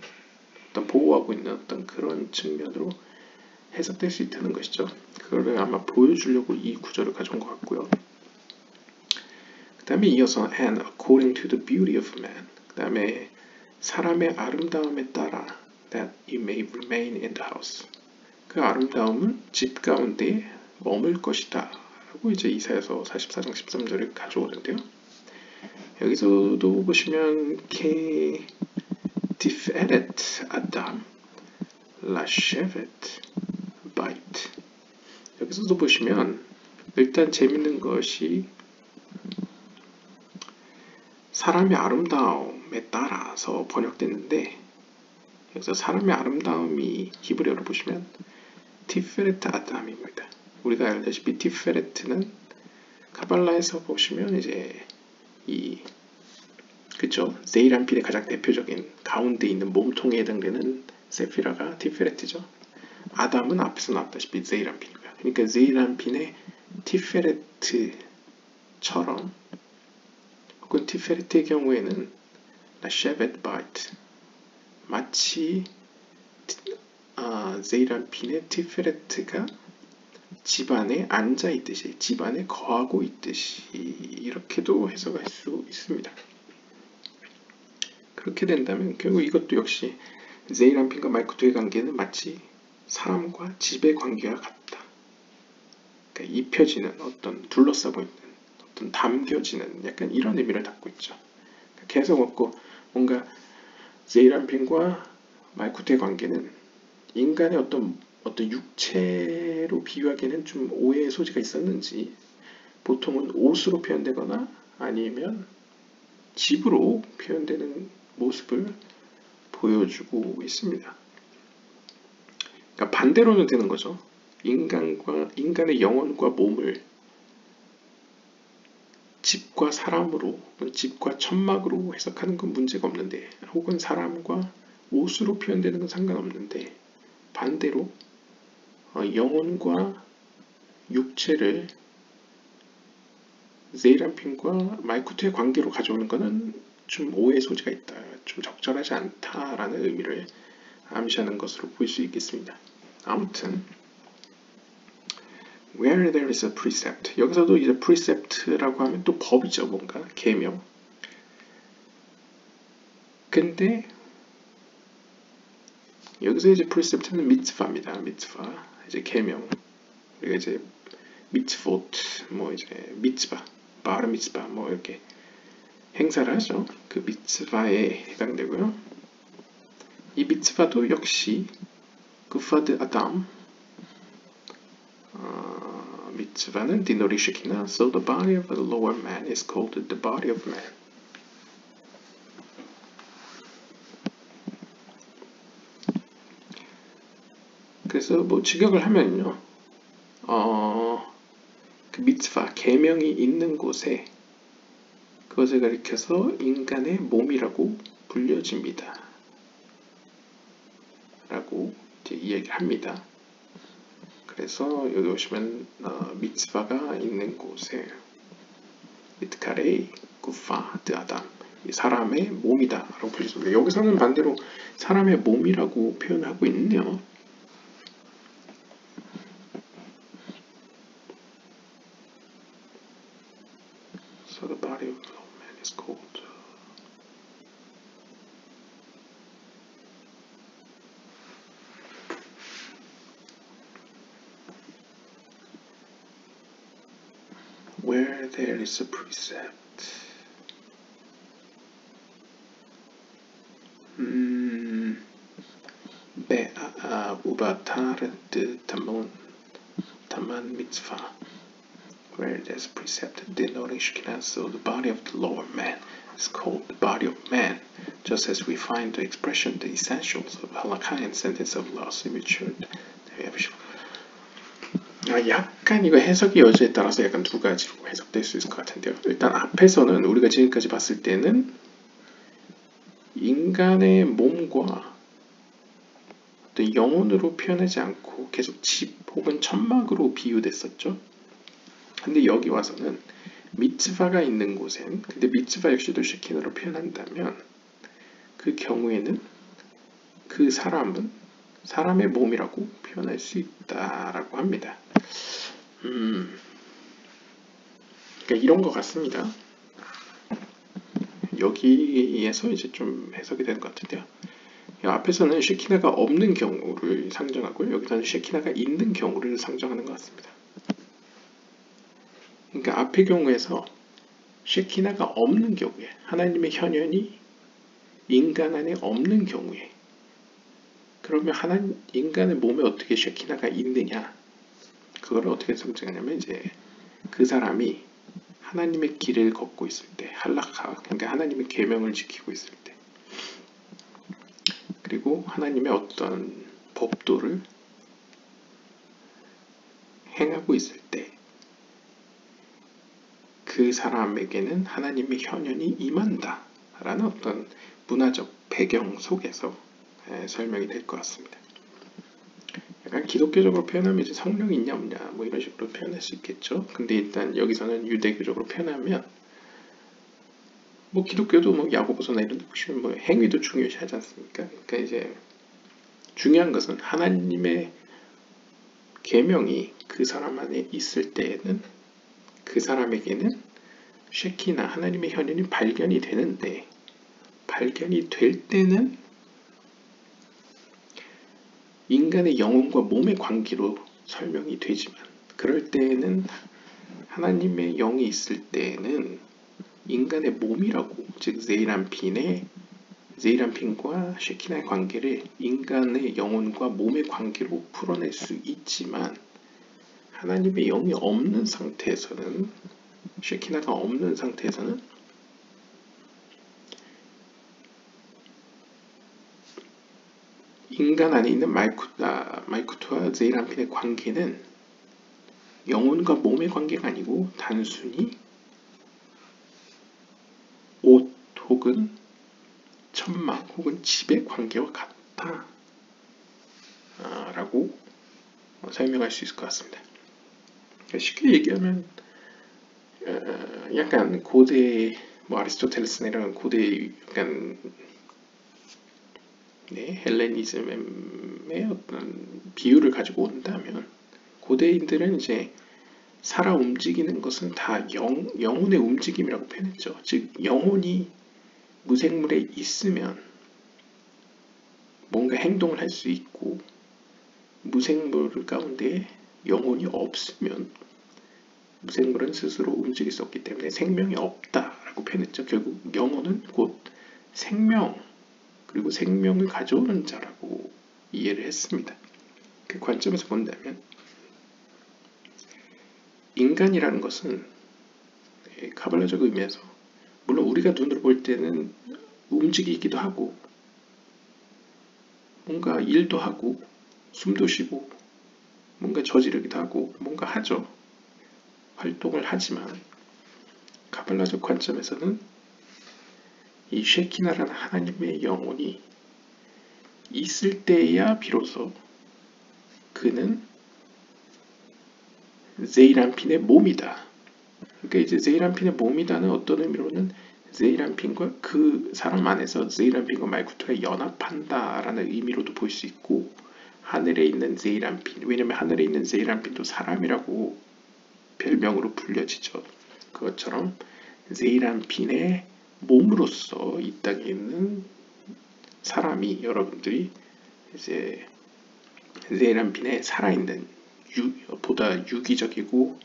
어떤 보호하고 있는 어떤 그런 측면으로 해석될 수 있다는 것이죠. 그거를 아마 보여주려고 이 구절을 가져온 것 같고요. 그 다음에 이어서 and according to the beauty of man, 그 다음에 사람의 아름다움에 따라 that it may remain in the house, 그 아름다움은 집 가운데 머물 것이다 라고 이제 이사야서 44장 13절을 가져오는데요. 여기서도 보시면 게 tiferet adam lashevet bait, 여기서도 보시면 일단 재밌는 것이 사람의 아름다움에 따라서 번역됐는데, 여기서 사람의 아름다움이 히브리어로 보시면 티페레트 아담입니다. 우리가 알다시피 티페레트는 카발라에서 보시면 이제 그쵸, 제이란핀의 가장 대표적인 가운데 있는 몸통에 해당되는 세피라가 티페레트죠. 아담은 앞에서 나왔다시피 제이란핀입니다. 그러니까 제이란핀의 티페레트처럼, 혹은 티페레트의 경우에는 샤벳 바이트, 마치 제이란핀의 티페레트가 집안에 앉아 있듯이, 집안에 거하고 있듯이, 이렇게도 해석할 수 있습니다. 그렇게 된다면 결국 이것도 역시 제이란핀과 말쿠트의 관계는 마치 사람과 집의 관계와 같다. 그러니까 입혀지는, 어떤 둘러싸고 있는, 어떤 담겨지는 약간 이런 의미를 담고 있죠. 계속 없고, 뭔가 제이란핀과 말쿠트의 관계는 인간의 어떤 육체로 비유하기에는 좀 오해의 소지가 있었는지, 보통은 옷으로 표현되거나 아니면 집으로 표현되는 모습을 보여주고 있습니다. 그러니까 반대로는 되는 거죠. 인간의 영혼과 몸을 집과 사람으로, 집과 천막으로 해석하는 건 문제가 없는데, 혹은 사람과 옷으로 표현되는 건 상관없는데, 반대로 영혼과 육체를 제이란핀과 말쿠트의 관계로 가져오는 것은 좀 오해 소지가 있다, 좀 적절하지 않다라는 의미를 암시하는 것으로 볼 수 있겠습니다. 아무튼 where there is a precept, 여기서도 이제 precept라고 하면 또 법이죠, 뭔가 계명. 근데 여기서 이제 precept는 미tzvah입니다. 미tzvah, 이제 계명. 우리가 이제 미tzvot, 뭐 이제 미tzvah, 바르 미tzvah 뭐 이렇게 행사를 하죠. 그 미tzvah에 해당되고요. 이 미tzvah도 역시 구파드 아담, 미tzvah는 디노리 쉐키나, so the body of the lower man is called the body of man. 그래서 뭐 직역을 하면요, 그 미tzvah, 계명이 있는 곳에 그것을 가리켜서 인간의 몸이라고 불려집니다. 라고 이제 이야기를 합니다. 그래서 여기 보시면 미tzvah가 있는 곳에 미트카레이 구파 드 아담, 이 사람의 몸이다 라고 불리습니다. 여기서는 반대로 사람의 몸이라고 표현하고 있네요. So the body of the man is called where there is a precept. 우바타르드 타만 미tzvah, where there's a precept denoting Shekinah, so the body of the lower man is called the body of man, just as we find the expression, the essentials of halakha and sentence of law similitude. 약간 이거 해석의 여지에 따라서 약간 두 가지로 해석될 수 있을 것 같은데요. 일단 앞에서는 우리가 지금까지 봤을 때는 인간의 몸과 어떤 영혼으로 표현하지 않고 계속 집 혹은 천막으로 비유됐었죠. 근데 여기 와서는 미tzvah가 있는 곳엔, 근데 미tzvah 역시도 쉐키나로 표현한다면 그 경우에는 그 사람은 사람의 몸이라고 표현할 수 있다라고 합니다. 그러니까 이런 것 같습니다. 여기에서 이제 좀 해석이 되는 것 같은데요. 앞에서는 쉐키나가 없는 경우를 상정하고요. 여기서는 쉐키나가 있는 경우를 상정하는 것 같습니다. 그러니까 앞의 경우에서 쉐키나가 없는 경우에, 하나님의 현현이 인간 안에 없는 경우에, 그러면 인간의 몸에 어떻게 쉐키나가 있느냐, 그거를 어떻게 상정하냐면 이제 그 사람이 하나님의 길을 걷고 있을 때, 할라카, 그러니까 하나님의 계명을 지키고 있을 때, 그리고 하나님의 어떤 법도를 행하고 있을 때 그 사람에게는 하나님의 현현이 임한다 라는 어떤 문화적 배경 속에서 설명이 될 것 같습니다. 약간 기독교적으로 표현하면 이제 성령이 있냐 없냐 뭐 이런 식으로 표현할 수 있겠죠. 근데 일단 여기서는 유대교적으로 표현하면 뭐 기독교도 뭐 야고보서나 이런 데 보시면 뭐 행위도 중요시하지 않습니까? 그러니까 이제 중요한 것은 하나님의 계명이 그 사람 안에 있을 때에는 그 사람에게는 쉐키나 하나님의 현현이 발견이 되는데, 발견이 될 때는 인간의 영혼과 몸의 관계로 설명이 되지만, 그럴 때에는 하나님의 영이 있을 때에는 인간의 몸이라고, 즉 제이란핀과 쉐키나의 관계를 인간의 영혼과 몸의 관계로 풀어낼 수 있지만, 하나님의 영이 없는 상태에서는, 쉐키나가 없는 상태에서는 인간 안에 있는 말쿠트와 제이란핀의 관계는 영혼과 몸의 관계가 아니고 단순히 옷 혹은 천막 혹은 집의 관계와 같다 라고 설명할 수 있을 것 같습니다. 쉽게 얘기하면 약간 고대 뭐 아리스토텔레스나 이런 고대 약간 네, 헬레니즘의 어떤 비유를 가지고 온다면 고대인들은 이제 살아 움직이는 것은 다 영혼의 움직임이라고 표현했죠. 즉 영혼이 무생물에 있으면 뭔가 행동을 할 수 있고 무생물 가운데 영혼이 없으면 무생물은 스스로 움직일 수 없기 때문에 생명이 없다라고 표현했죠. 결국 영혼은 곧 생명 그리고 생명을 가져오는 자라고 이해를 했습니다. 그 관점에서 본다면 인간이라는 것은 카발라적 의미에서 물론 우리가 눈으로 볼 때는 움직이기도 하고 뭔가 일도 하고 숨도 쉬고 뭔가 저지르기도 하고 뭔가 하죠. 활동을 하지만 카발라적 관점에서는 이 쉐키나라는 하나님의 영혼이 있을 때야 비로소 그는 제이란핀의 몸이다. 그러니까 이제 제이란핀의 몸이다는 어떤 의미로는 제이란핀과 그 사람 안에서 제이란핀과 말쿠트가 연합한다라는 의미로도 볼 수 있고 하늘에 있는 제이란핀 왜냐면 하늘에 있는 제이란핀도 사람이라고 별명으로 불려지죠. 그것처럼 제이란핀의 몸으로서 이 땅에 있는 사람이 여러분들이 이제 제이란핀의 살아있는 보다 유기적이고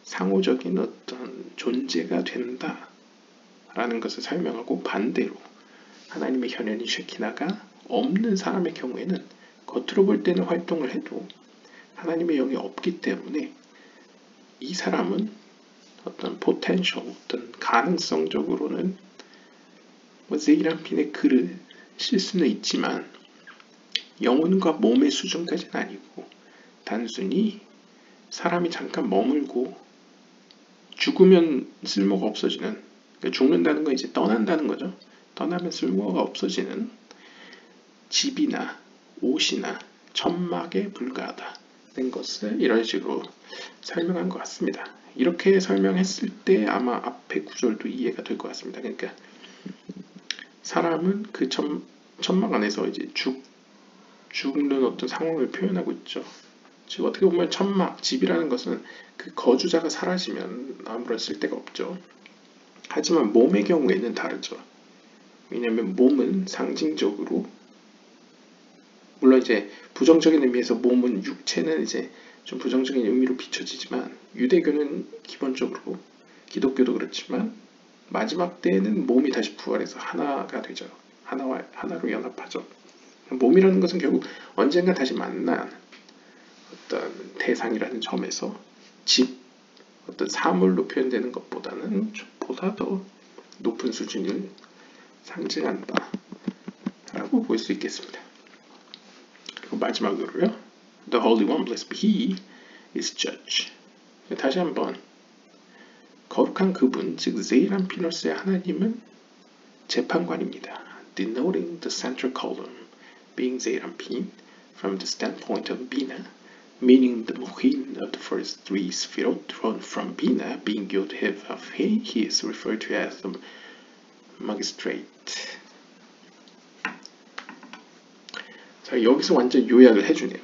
상호적인 어떤 존재가 된다라는 것을 설명하고 반대로 하나님의 현현인 쉐키나가 없는 사람의 경우에는 겉으로 볼 때는 활동을 해도 하나님의 영이 없기 때문에 이 사람은 어떤 포텐셜, 어떤 가능성적으로는 제이란핀의 글을 쓸 수는 있지만 영혼과 몸의 수준까지는 아니고 단순히 사람이 잠깐 머물고 죽으면 쓸모가 없어지는 그러니까 죽는다는 건 이제 떠난다는 거죠. 떠나면 쓸모가 없어지는 집이나 옷이나 천막에 불과하다는 것을 이런 식으로 설명한 것 같습니다. 이렇게 설명했을 때 아마 앞에 구절도 이해가 될 것 같습니다. 그러니까 사람은 그 천막 안에서 이제 죽는 어떤 상황을 표현하고 있죠. 즉 어떻게 보면 천막, 집이라는 것은 그 거주자가 사라지면 아무런 쓸데가 없죠. 하지만 몸의 경우에는 다르죠. 왜냐하면 몸은 상징적으로 물론 이제 부정적인 의미에서 몸은 육체는 이제 좀 부정적인 의미로 비춰지지만 유대교는 기본적으로 기독교도 그렇지만 마지막 때에는 몸이 다시 부활해서 하나가 되죠. 하나로 연합하죠. 몸이라는 것은 결국 언젠가 다시 만난 어떤 대상이라는 점에서 집, 어떤 사물로 표현되는 것보다는 보다 더 높은 수준을 상징한다 라고 볼 수 있겠습니다. 그리고 마지막으로요. The Holy One, blessed be He, is judge. 다시 한번 거룩한 그분, 즉 제이란피너스의 하나님은 재판관입니다. Denoting the central column being Zeranpin from the standpoint of Bina, meaning the Mohin of the first three Sfirot drawn from Bina being Yod-Hev of He is referred to as the magistrate. 자, 여기서 완전 요약을 해주네요.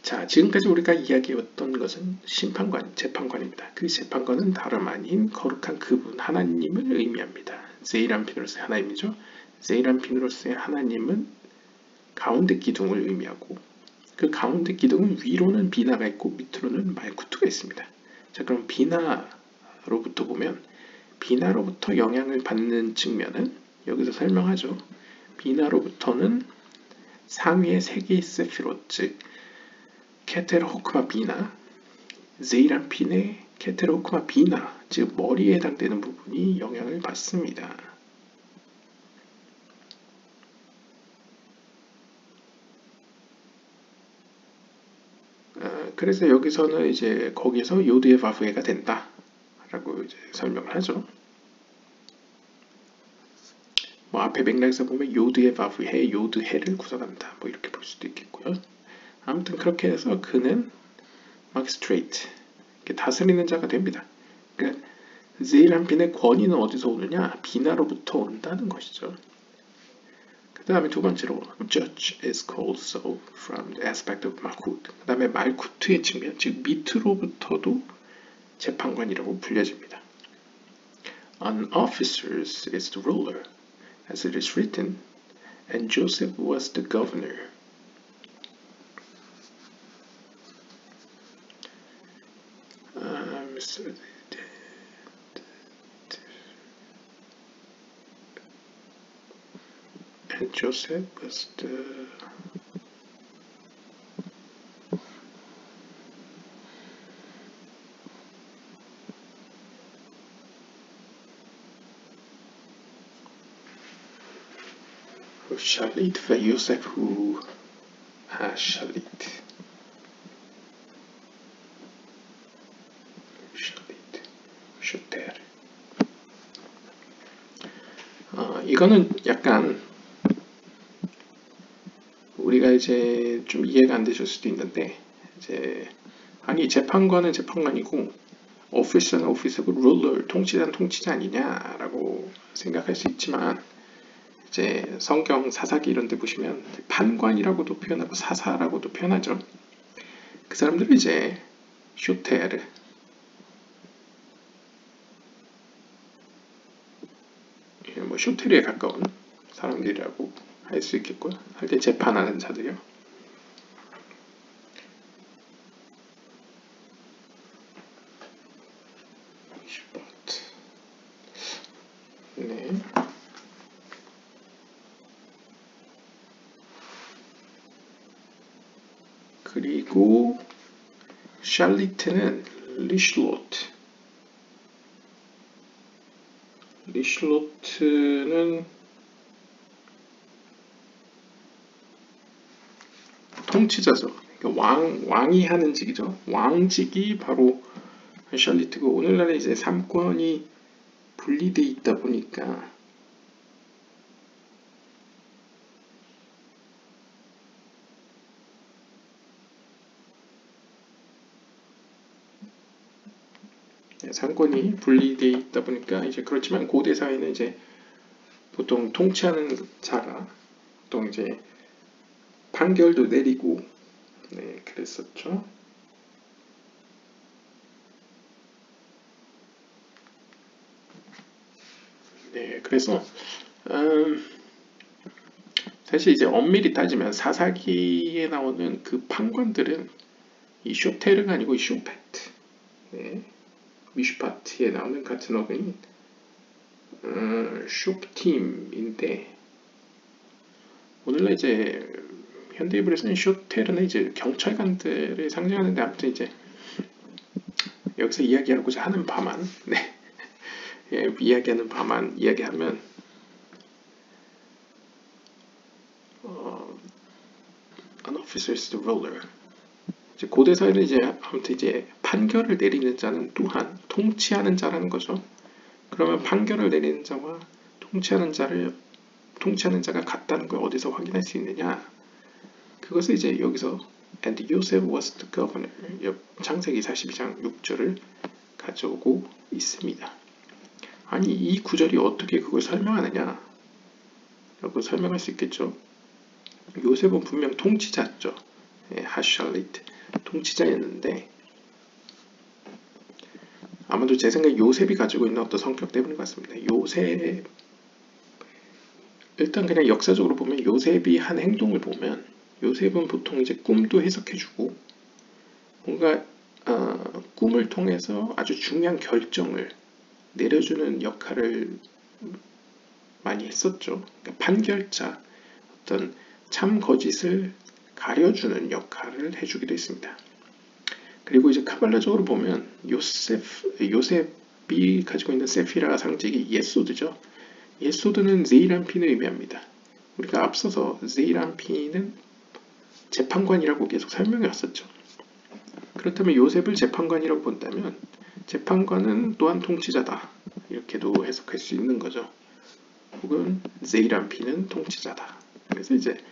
자, 지금까지 우리가 이야기했던 것은 심판관, 재판관입니다. 그 재판관은 다름 아닌 거룩한 그분 하나님을 의미합니다. 제이란피노스의 하나님이죠. 제이란피노스의 하나님은 가운데 기둥을 의미하고 그 가운데 기둥은 위로는 비나가 있고 밑으로는 말쿠트가 있습니다. 자, 그럼 비나로부터 보면 비나로부터 영향을 받는 측면은 여기서 설명하죠. 비나로부터는 상위의 세 개의 세피롯, 즉 케테르 호크마 비나, 제이란핀의 케테르 호크마 비나, 즉 머리에 해당되는 부분이 영향을 받습니다. 그래서 여기서는 이제 거기서 요드의 바브에가 된다라고 이제 설명을 하죠. 뭐 앞에 맥락에서 보면 요드의 바브해, 요드해를 구성한다. 뭐 이렇게 볼 수도 있겠고요. 아무튼 그렇게 해서 그는 magistrate, 다스리는 자가 됩니다. 그러니까 제일한핀의 권위는 어디서 오느냐? 비나로부터 온다는 것이죠. 그 다음에 두 번째로 judge is called so from the aspect of malkut. 그 다음에 말쿠트의 측면, 즉 밑으로부터도 재판관이라고 불려집니다. An officer is the ruler, as it is written, and Joseph was the governor. And Joseph was the 샬릿 ויוסף 샬릿 슈테르. 이거는 약간 우리가 이제 좀 이해가 안 되실 수도 있는데, 이제 아니 재판관은 재판관이고 오피서는 오피서고 룰러 통치자는 통치자 아니냐라고 생각할 수 있지만, 이제 성경 사사기 이런 데 보시면 판관이라고도 표현하고 사사라고도 표현하죠. 그 사람들은 이제 쇼테르, 뭐 쇼테르에 가까운 사람들이라고 할 수 있겠고요. 할 때 재판하는 자들이요. 네. 그리고 샬리트는 리슐로트는 통치자죠. 그러니까 왕이 하는 직이죠. 왕직이 바로 샬리트고, 오늘날에 이제 삼권이 분리돼 있다 보니까 상권이 분리돼 있다 보니까 이제 그렇지만 고대 사회는 이제 보통 통치하는 자가 보통 이제 판결도 내리고 네, 그랬었죠. 네, 그래서 사실 이제 엄밀히 따지면 사사기에 나오는 그 판관들은 이 쇼테르가 아니고 이 쇼페트, 네, 미슈파트에 나오는 같은 어근인 쇼프팀인데, 오늘날 이제 현대인물에서는 쇼테르는 이제 경찰관들을 상징하는데, 아무튼 이제 여기서 이야기하고자 하는 바만, 네, 예, 이야기하는 바만 이야기하면 an officer is the ruler. 이제 고대 사회는 이제 아무튼 이제 판결을 내리는 자는 또한 통치하는 자라는 거죠. 그러면 판결을 내리는 자와 통치하는 자가 같다는 걸 어디서 확인할 수 있느냐? 그것을 이제 여기서 and Joseph was the governor, 창세기 42장 6절을 가져오고 있습니다. 아니 이 구절이 어떻게 그걸 설명하느냐? 라고 설명할 수 있겠죠. 요셉은 분명 통치자였죠. 예, 하샬리트 통치자였는데, 아마도 제 생각에 요셉이 가지고 있는 어떤 성격 때문인 것 같습니다. 요셉, 일단 그냥 역사적으로 보면 요셉이 한 행동을 보면 요셉은 보통 이제 꿈도 해석해주고 뭔가 꿈을 통해서 아주 중요한 결정을 내려주는 역할을 많이 했었죠. 그러니까 판결자, 어떤 참 거짓을 가려주는 역할을 해주기도 했습니다. 그리고 이제 카발라적으로 보면 요셉이 가지고 있는 세피라 상징이 예소드죠. 예소드는 제일한핀을 의미합니다. 우리가 앞서서 제일한핀은 재판관이라고 계속 설명해 왔었죠. 그렇다면 요셉을 재판관이라고 본다면 재판관은 또한 통치자다, 이렇게도 해석할 수 있는 거죠. 혹은 제일한핀은 통치자다. 그래서 이제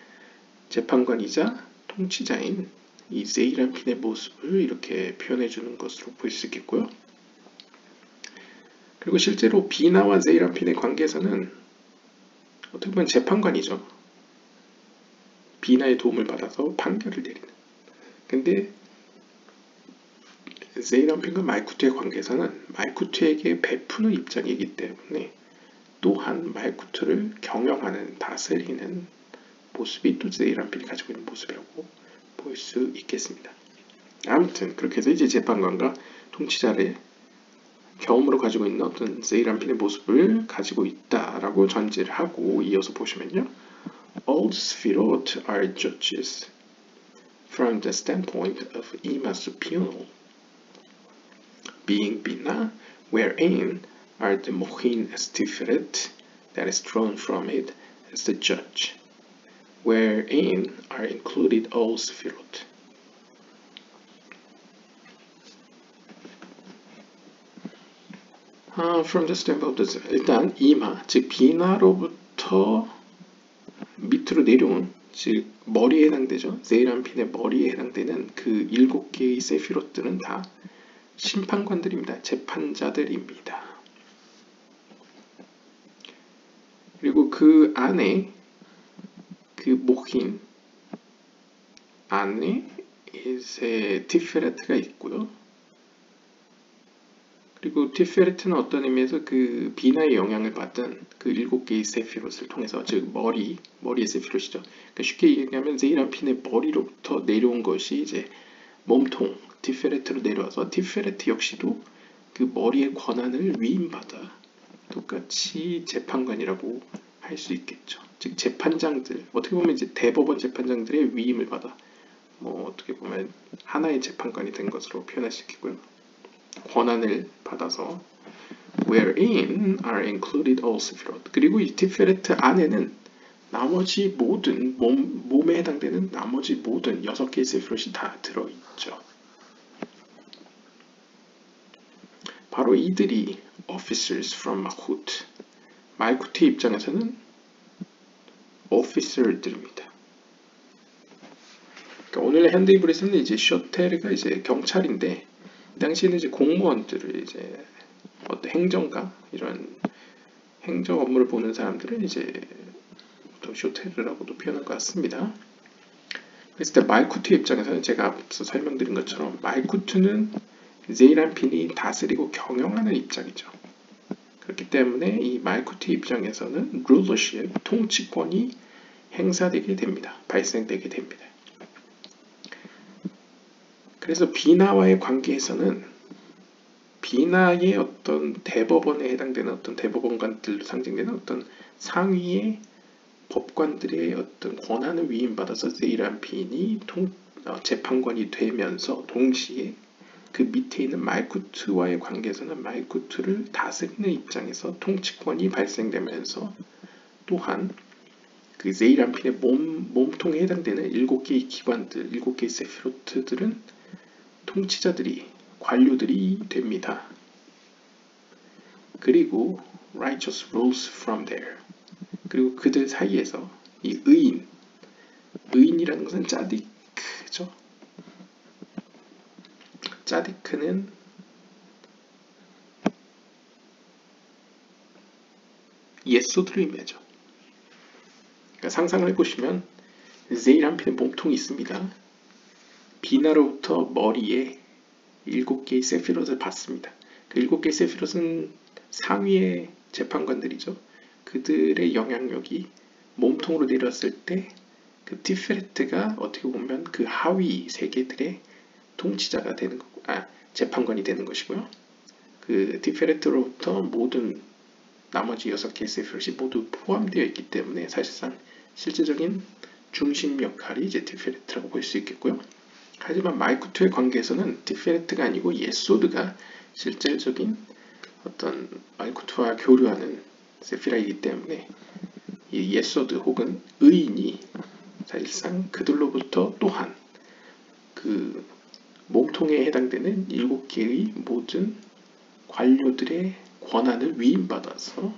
재판관이자 통치자인 이 세이란핀의 모습을 이렇게 표현해 주는 것으로 볼 수 있겠고요. 그리고 실제로 비나와 세이란핀의 관계에서는 어떻게 보면 재판관이죠. 비나의 도움을 받아서 판결을 내리는. 근데 세이란핀과 말쿠트의 관계에서는 말쿠트에게 베푸는 입장이기 때문에 또한 말쿠트를 경영하는, 다스리는 모습이 또 세이란핀이 가지고 있는 모습이라고 볼 수 있겠습니다. 아무튼 그렇게 해서 이제 재판관과 통치자를 경험으로 가지고 있는 어떤 세이란핀의 모습을 가지고 있다라고 전제를 하고 이어서 보시면요. All Sphirot are judges from the standpoint of Ima Supional, being Bina, wherein are the Mochin as Tiferet that is drawn from it as the judge, wherein are included all Sphirot. From the standpoint of the, 일단 이마, 즉 비나로부터 밑으로 내려온, 즉 머리에 해당되죠. 세이란핀의 머리에 해당되는 그 7개의 세피롯들은 다 심판관들입니다. 재판자들입니다. 그리고 그 안에 그 모힌 안에 이제 티페레트가 있고요. 그리고 티페레트는 어떤 의미에서 그 비나의 영향을 받은 그 7개의 세피롯을 통해서, 즉 머리의 세피롯이죠. 그러니까 쉽게 얘기하면 세이란핀의 머리로부터 내려온 것이 이제 몸통 티페레트로 내려와서 티페레트 역시도 그 머리의 권한을 위임받아 똑같이 재판관이라고 할 수 있겠죠. 즉 재판장들, 어떻게 보면 이제 대법원 재판장들의 위임을 받아 어떻게 보면 하나의 재판관이 된 것으로 표현할 수 있겠고요. 권한을 받아서 wherein are included all Sphirot. 그리고 이 티페레트 안에는 나머지 모든 몸에 해당되는 나머지 모든 6개의 세피롯이 다 들어있죠. 바로 이들이 officers from Malkut, 말쿠트의 입장에서는 officer들입니다. 그러니까 오늘의 현대인물에서는 이제 쇼테르가 이제 경찰인데, 당시에는 이제 공무원들을 이제 어떤 행정가, 이런 행정 업무를 보는 사람들을 이제 또 쇼테르라고도 표현한 것 같습니다. 그랬을 때 말쿠트의 입장에서는 제가 앞서 설명드린 것처럼 말쿠트는 세이란핀이 다스리고 경영하는 입장이죠. 그렇기 때문에 이 말쿠트의 입장에서는 rulership, 통치권이 행사되게 됩니다. 발생되게 됩니다. 그래서 비나와의 관계에서는 비나의 어떤 대법원에 해당되는 어떤 대법원관들로 상징되는 어떤 상위의 법관들의 어떤 권한을 위임받아서 세이란핀이 재판관이 되면서 동시에 그 밑에 있는 말쿠트와의 관계에서는 말쿠트를 다스리는 입장에서 통치권이 발생되면서 또한 그 세이란핀의 몸통에 해당되는 7개의 기관들, 7개의 세피로트들은 통치자들이, 관료들이 됩니다. 그리고 righteous rules from there. 그리고 그들 사이에서 이 의인이라는 것은 짜디크죠. 짜디크는 예소드를 의미하죠. 그러니까 상상을 해보시면 세이란핀의 몸통이 있습니다. 비나로부터 머리에 7개의 세피롯을 받습니다. 그 7개의 세피롯은 상위의 재판관들이죠. 그들의 영향력이 몸통으로 내려왔을 때 그 티페레트가 어떻게 보면 그 하위 세계들의 통치자가 되는 거고, 재판관이 되는 것이고요. 그 티페레트로부터 모든 나머지 6개의 세피롯이 모두 포함되어 있기 때문에 사실상 실제적인 중심 역할이 이제 티페레트라고 볼 수 있겠고요. 하지만 말쿠트의 관계에서는 티페레트가 아니고 예소드가 실질적인 어떤 말쿠트와 교류하는 세피라이기 때문에 이 예소드 혹은 의인이 사실상 그들로부터 또한 그 몸통에 해당되는 7개의 모든 관료들의 권한을 위임받아서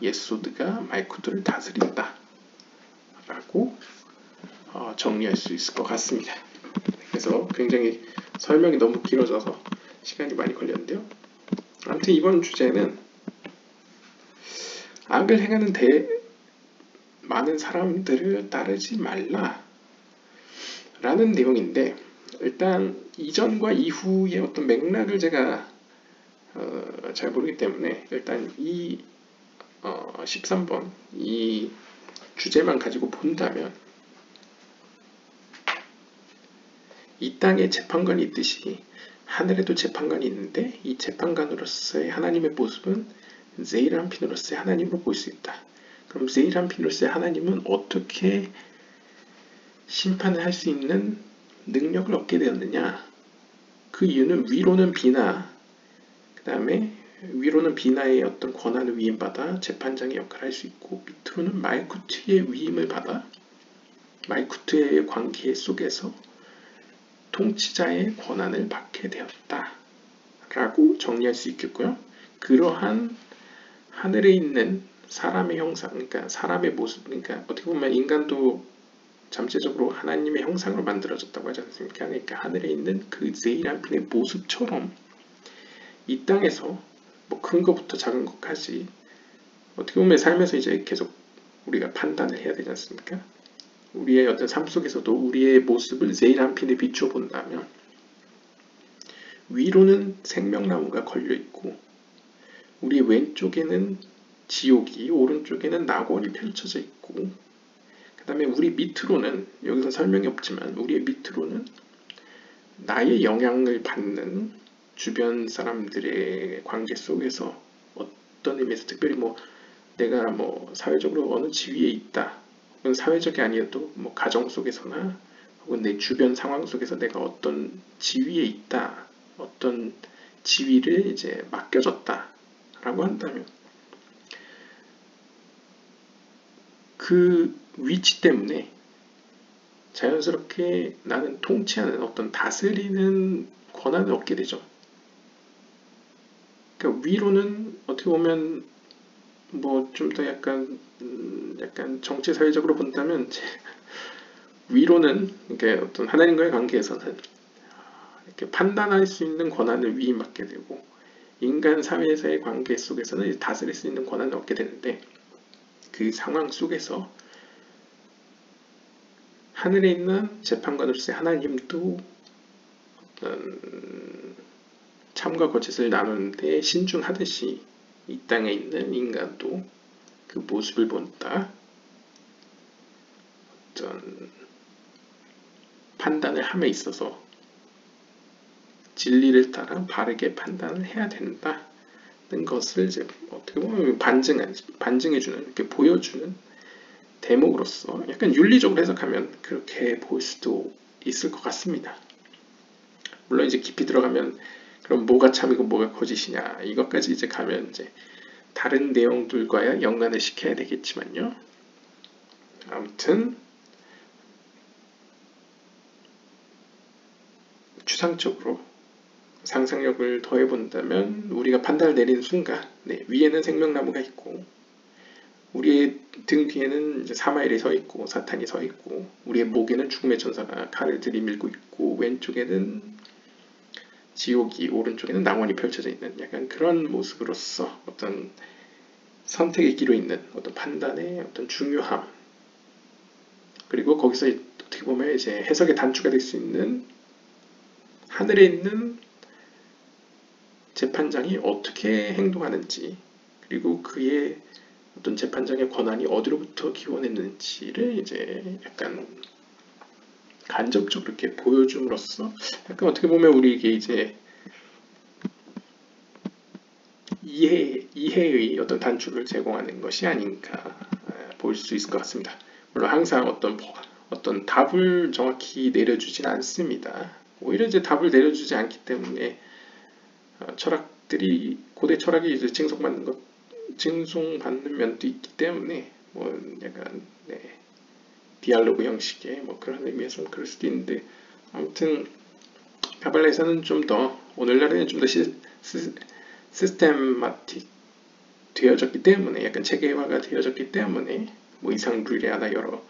예소드가 말쿠트를 다스린다 라고 정리할 수 있을 것 같습니다. 그래서 굉장히 설명이 너무 길어져서 시간이 많이 걸렸는데요. 아무튼 이번 주제는 악을 행하는 많은 사람들을 따르지 말라 라는 내용인데, 일단 이전과 이후의 어떤 맥락을 제가 잘 모르기 때문에 일단 이 13번 이 주제만 가지고 본다면, 이 땅에 재판관이 있듯이 하늘에도 재판관이 있는데, 이 재판관으로서의 하나님의 모습은 세이람핀으로서의 하나님으로 볼 수 있다. 그럼 세이람핀으로서의 하나님은 어떻게 심판을 할 수 있는 능력을 얻게 되었느냐? 그 이유는 위로는 비나, 그 다음에 위로는 비나의 어떤 권한을 위임받아 재판장의 역할을 할 수 있고, 밑으로는 말쿠트의 위임을 받아 말쿠트의 관계 속에서 통치자의 권한을 받게 되었다 라고 정리할 수 있겠고요. 그러한 하늘에 있는 사람의 형상, 그러니까 사람의 모습, 그러니까 어떻게 보면 인간도 잠재적으로 하나님의 형상으로 만들어졌다고 하지 않습니까? 그러니까 하늘에 있는 그 세이람핀의 모습처럼 이 땅에서 뭐 큰 것부터 작은 것까지 어떻게 보면 삶에서 이제 계속 우리가 판단을 해야 되지 않습니까? 우리의 어떤 삶 속에서도 우리의 모습을 세이람핀에 비추어 본다면, 위로는 생명나무가 걸려있고 우리 왼쪽에는 지옥이, 오른쪽에는 낙원이 펼쳐져 있고, 그 다음에 우리 밑으로는, 여기서 설명이 없지만 우리의 밑으로는 나의 영향을 받는 주변 사람들의 관계 속에서 어떤 의미에서 특별히 내가 사회적으로 어느 지위에 있다, 혹은 사회적이 아니어도 가정 속에서나 혹은 내 주변 상황 속에서 내가 어떤 지위에 있다, 어떤 지위를 이제 맡겨졌다 라고 한다면, 그 위치 때문에 자연스럽게 나는 통치하는 어떤 다스리는 권한을 얻게 되죠. 그러니까 위로는 어떻게 보면 좀 더 약간 정치 사회적으로 본다면, 위로는 그러니까 어떤 하나님과의 관계에서는 이렇게 판단할 수 있는 권한을 위임받게 되고, 인간 사회에서의 관계 속에서는 다스릴 수 있는 권한을 얻게 되는데, 그 상황 속에서 하늘에 있는 재판관으로서의 하나님도 어떤 참과 거짓을 나누는데 신중하듯이 이 땅에 있는 인간도 그 모습을 본다. 어떤 판단을 함에 있어서 진리를 따라 바르게 판단을 해야 된다는 것을 이제 어떻게 보면 반증해주는, 이렇게 보여주는 대목으로서 약간 윤리적으로 해석하면 그렇게 볼 수도 있을 것 같습니다. 물론 이제 깊이 들어가면 그럼 뭐가 참이고 뭐가 거짓이냐, 이것까지 이제 가면 이제 다른 내용들과 연관을 시켜야 되겠지만요. 아무튼 추상적으로 상상력을 더해본다면 우리가 판단을 내리는 순간, 위에는 생명나무가 있고 우리의 등 뒤에는 이제 사마엘이 서 있고 사탄이 서 있고, 우리의 목에는 죽음의 천사가 칼을 들이밀고 있고, 왼쪽에는 지옥이, 오른쪽에는 낙원이 펼쳐져 있는 약간 그런 모습으로서 어떤 선택의 기로 있는 어떤 판단의 어떤 중요함, 그리고 거기서 어떻게 보면 이제 해석의 단초가 될 수 있는 하늘에 있는 재판장이 어떻게 행동하는지, 그리고 그의 어떤 재판장의 권한이 어디로부터 기원했는지를 이제 약간 간접적으로 이렇게 보여줌으로써 약간 어떻게 보면 우리에게 이제 이해의 어떤 단초를 제공하는 것이 아닌가 볼 수 있을 것 같습니다. 물론 항상 어떤 답을 정확히 내려주진 않습니다. 오히려 이제 답을 내려주지 않기 때문에 철학들이, 고대 철학이 이제 징송받는 면도 있기 때문에 약간 디알로그 형식의 그런 의미에서는 그럴 수도 있는데, 아무튼 카발라에서는 좀 더, 오늘날에는 좀 더 시스템마틱 되어졌기 때문에, 약간 체계화가 되어졌기 때문에 이상불리하다 여러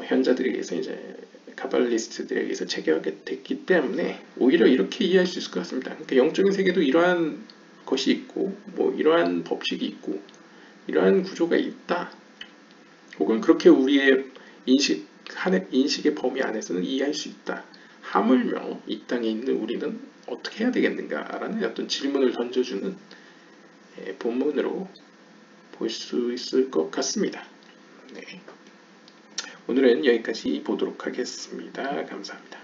현자들에 의해서 이제 카발리스트들에 의해서 체계화됐기 때문에 오히려 이렇게 이해할 수 있을 것 같습니다. 그러니까 영적인 세계도 이러한 것이 있고 뭐 이러한 법칙이 있고 이러한 구조가 있다. 혹은 그렇게 우리의 인식의 범위 안에서는 이해할 수 있다. 하물며 이 땅에 있는 우리는 어떻게 해야 되겠는가라는 어떤 질문을 던져주는 본문으로 볼 수 있을 것 같습니다. 네. 오늘은 여기까지 보도록 하겠습니다. 감사합니다.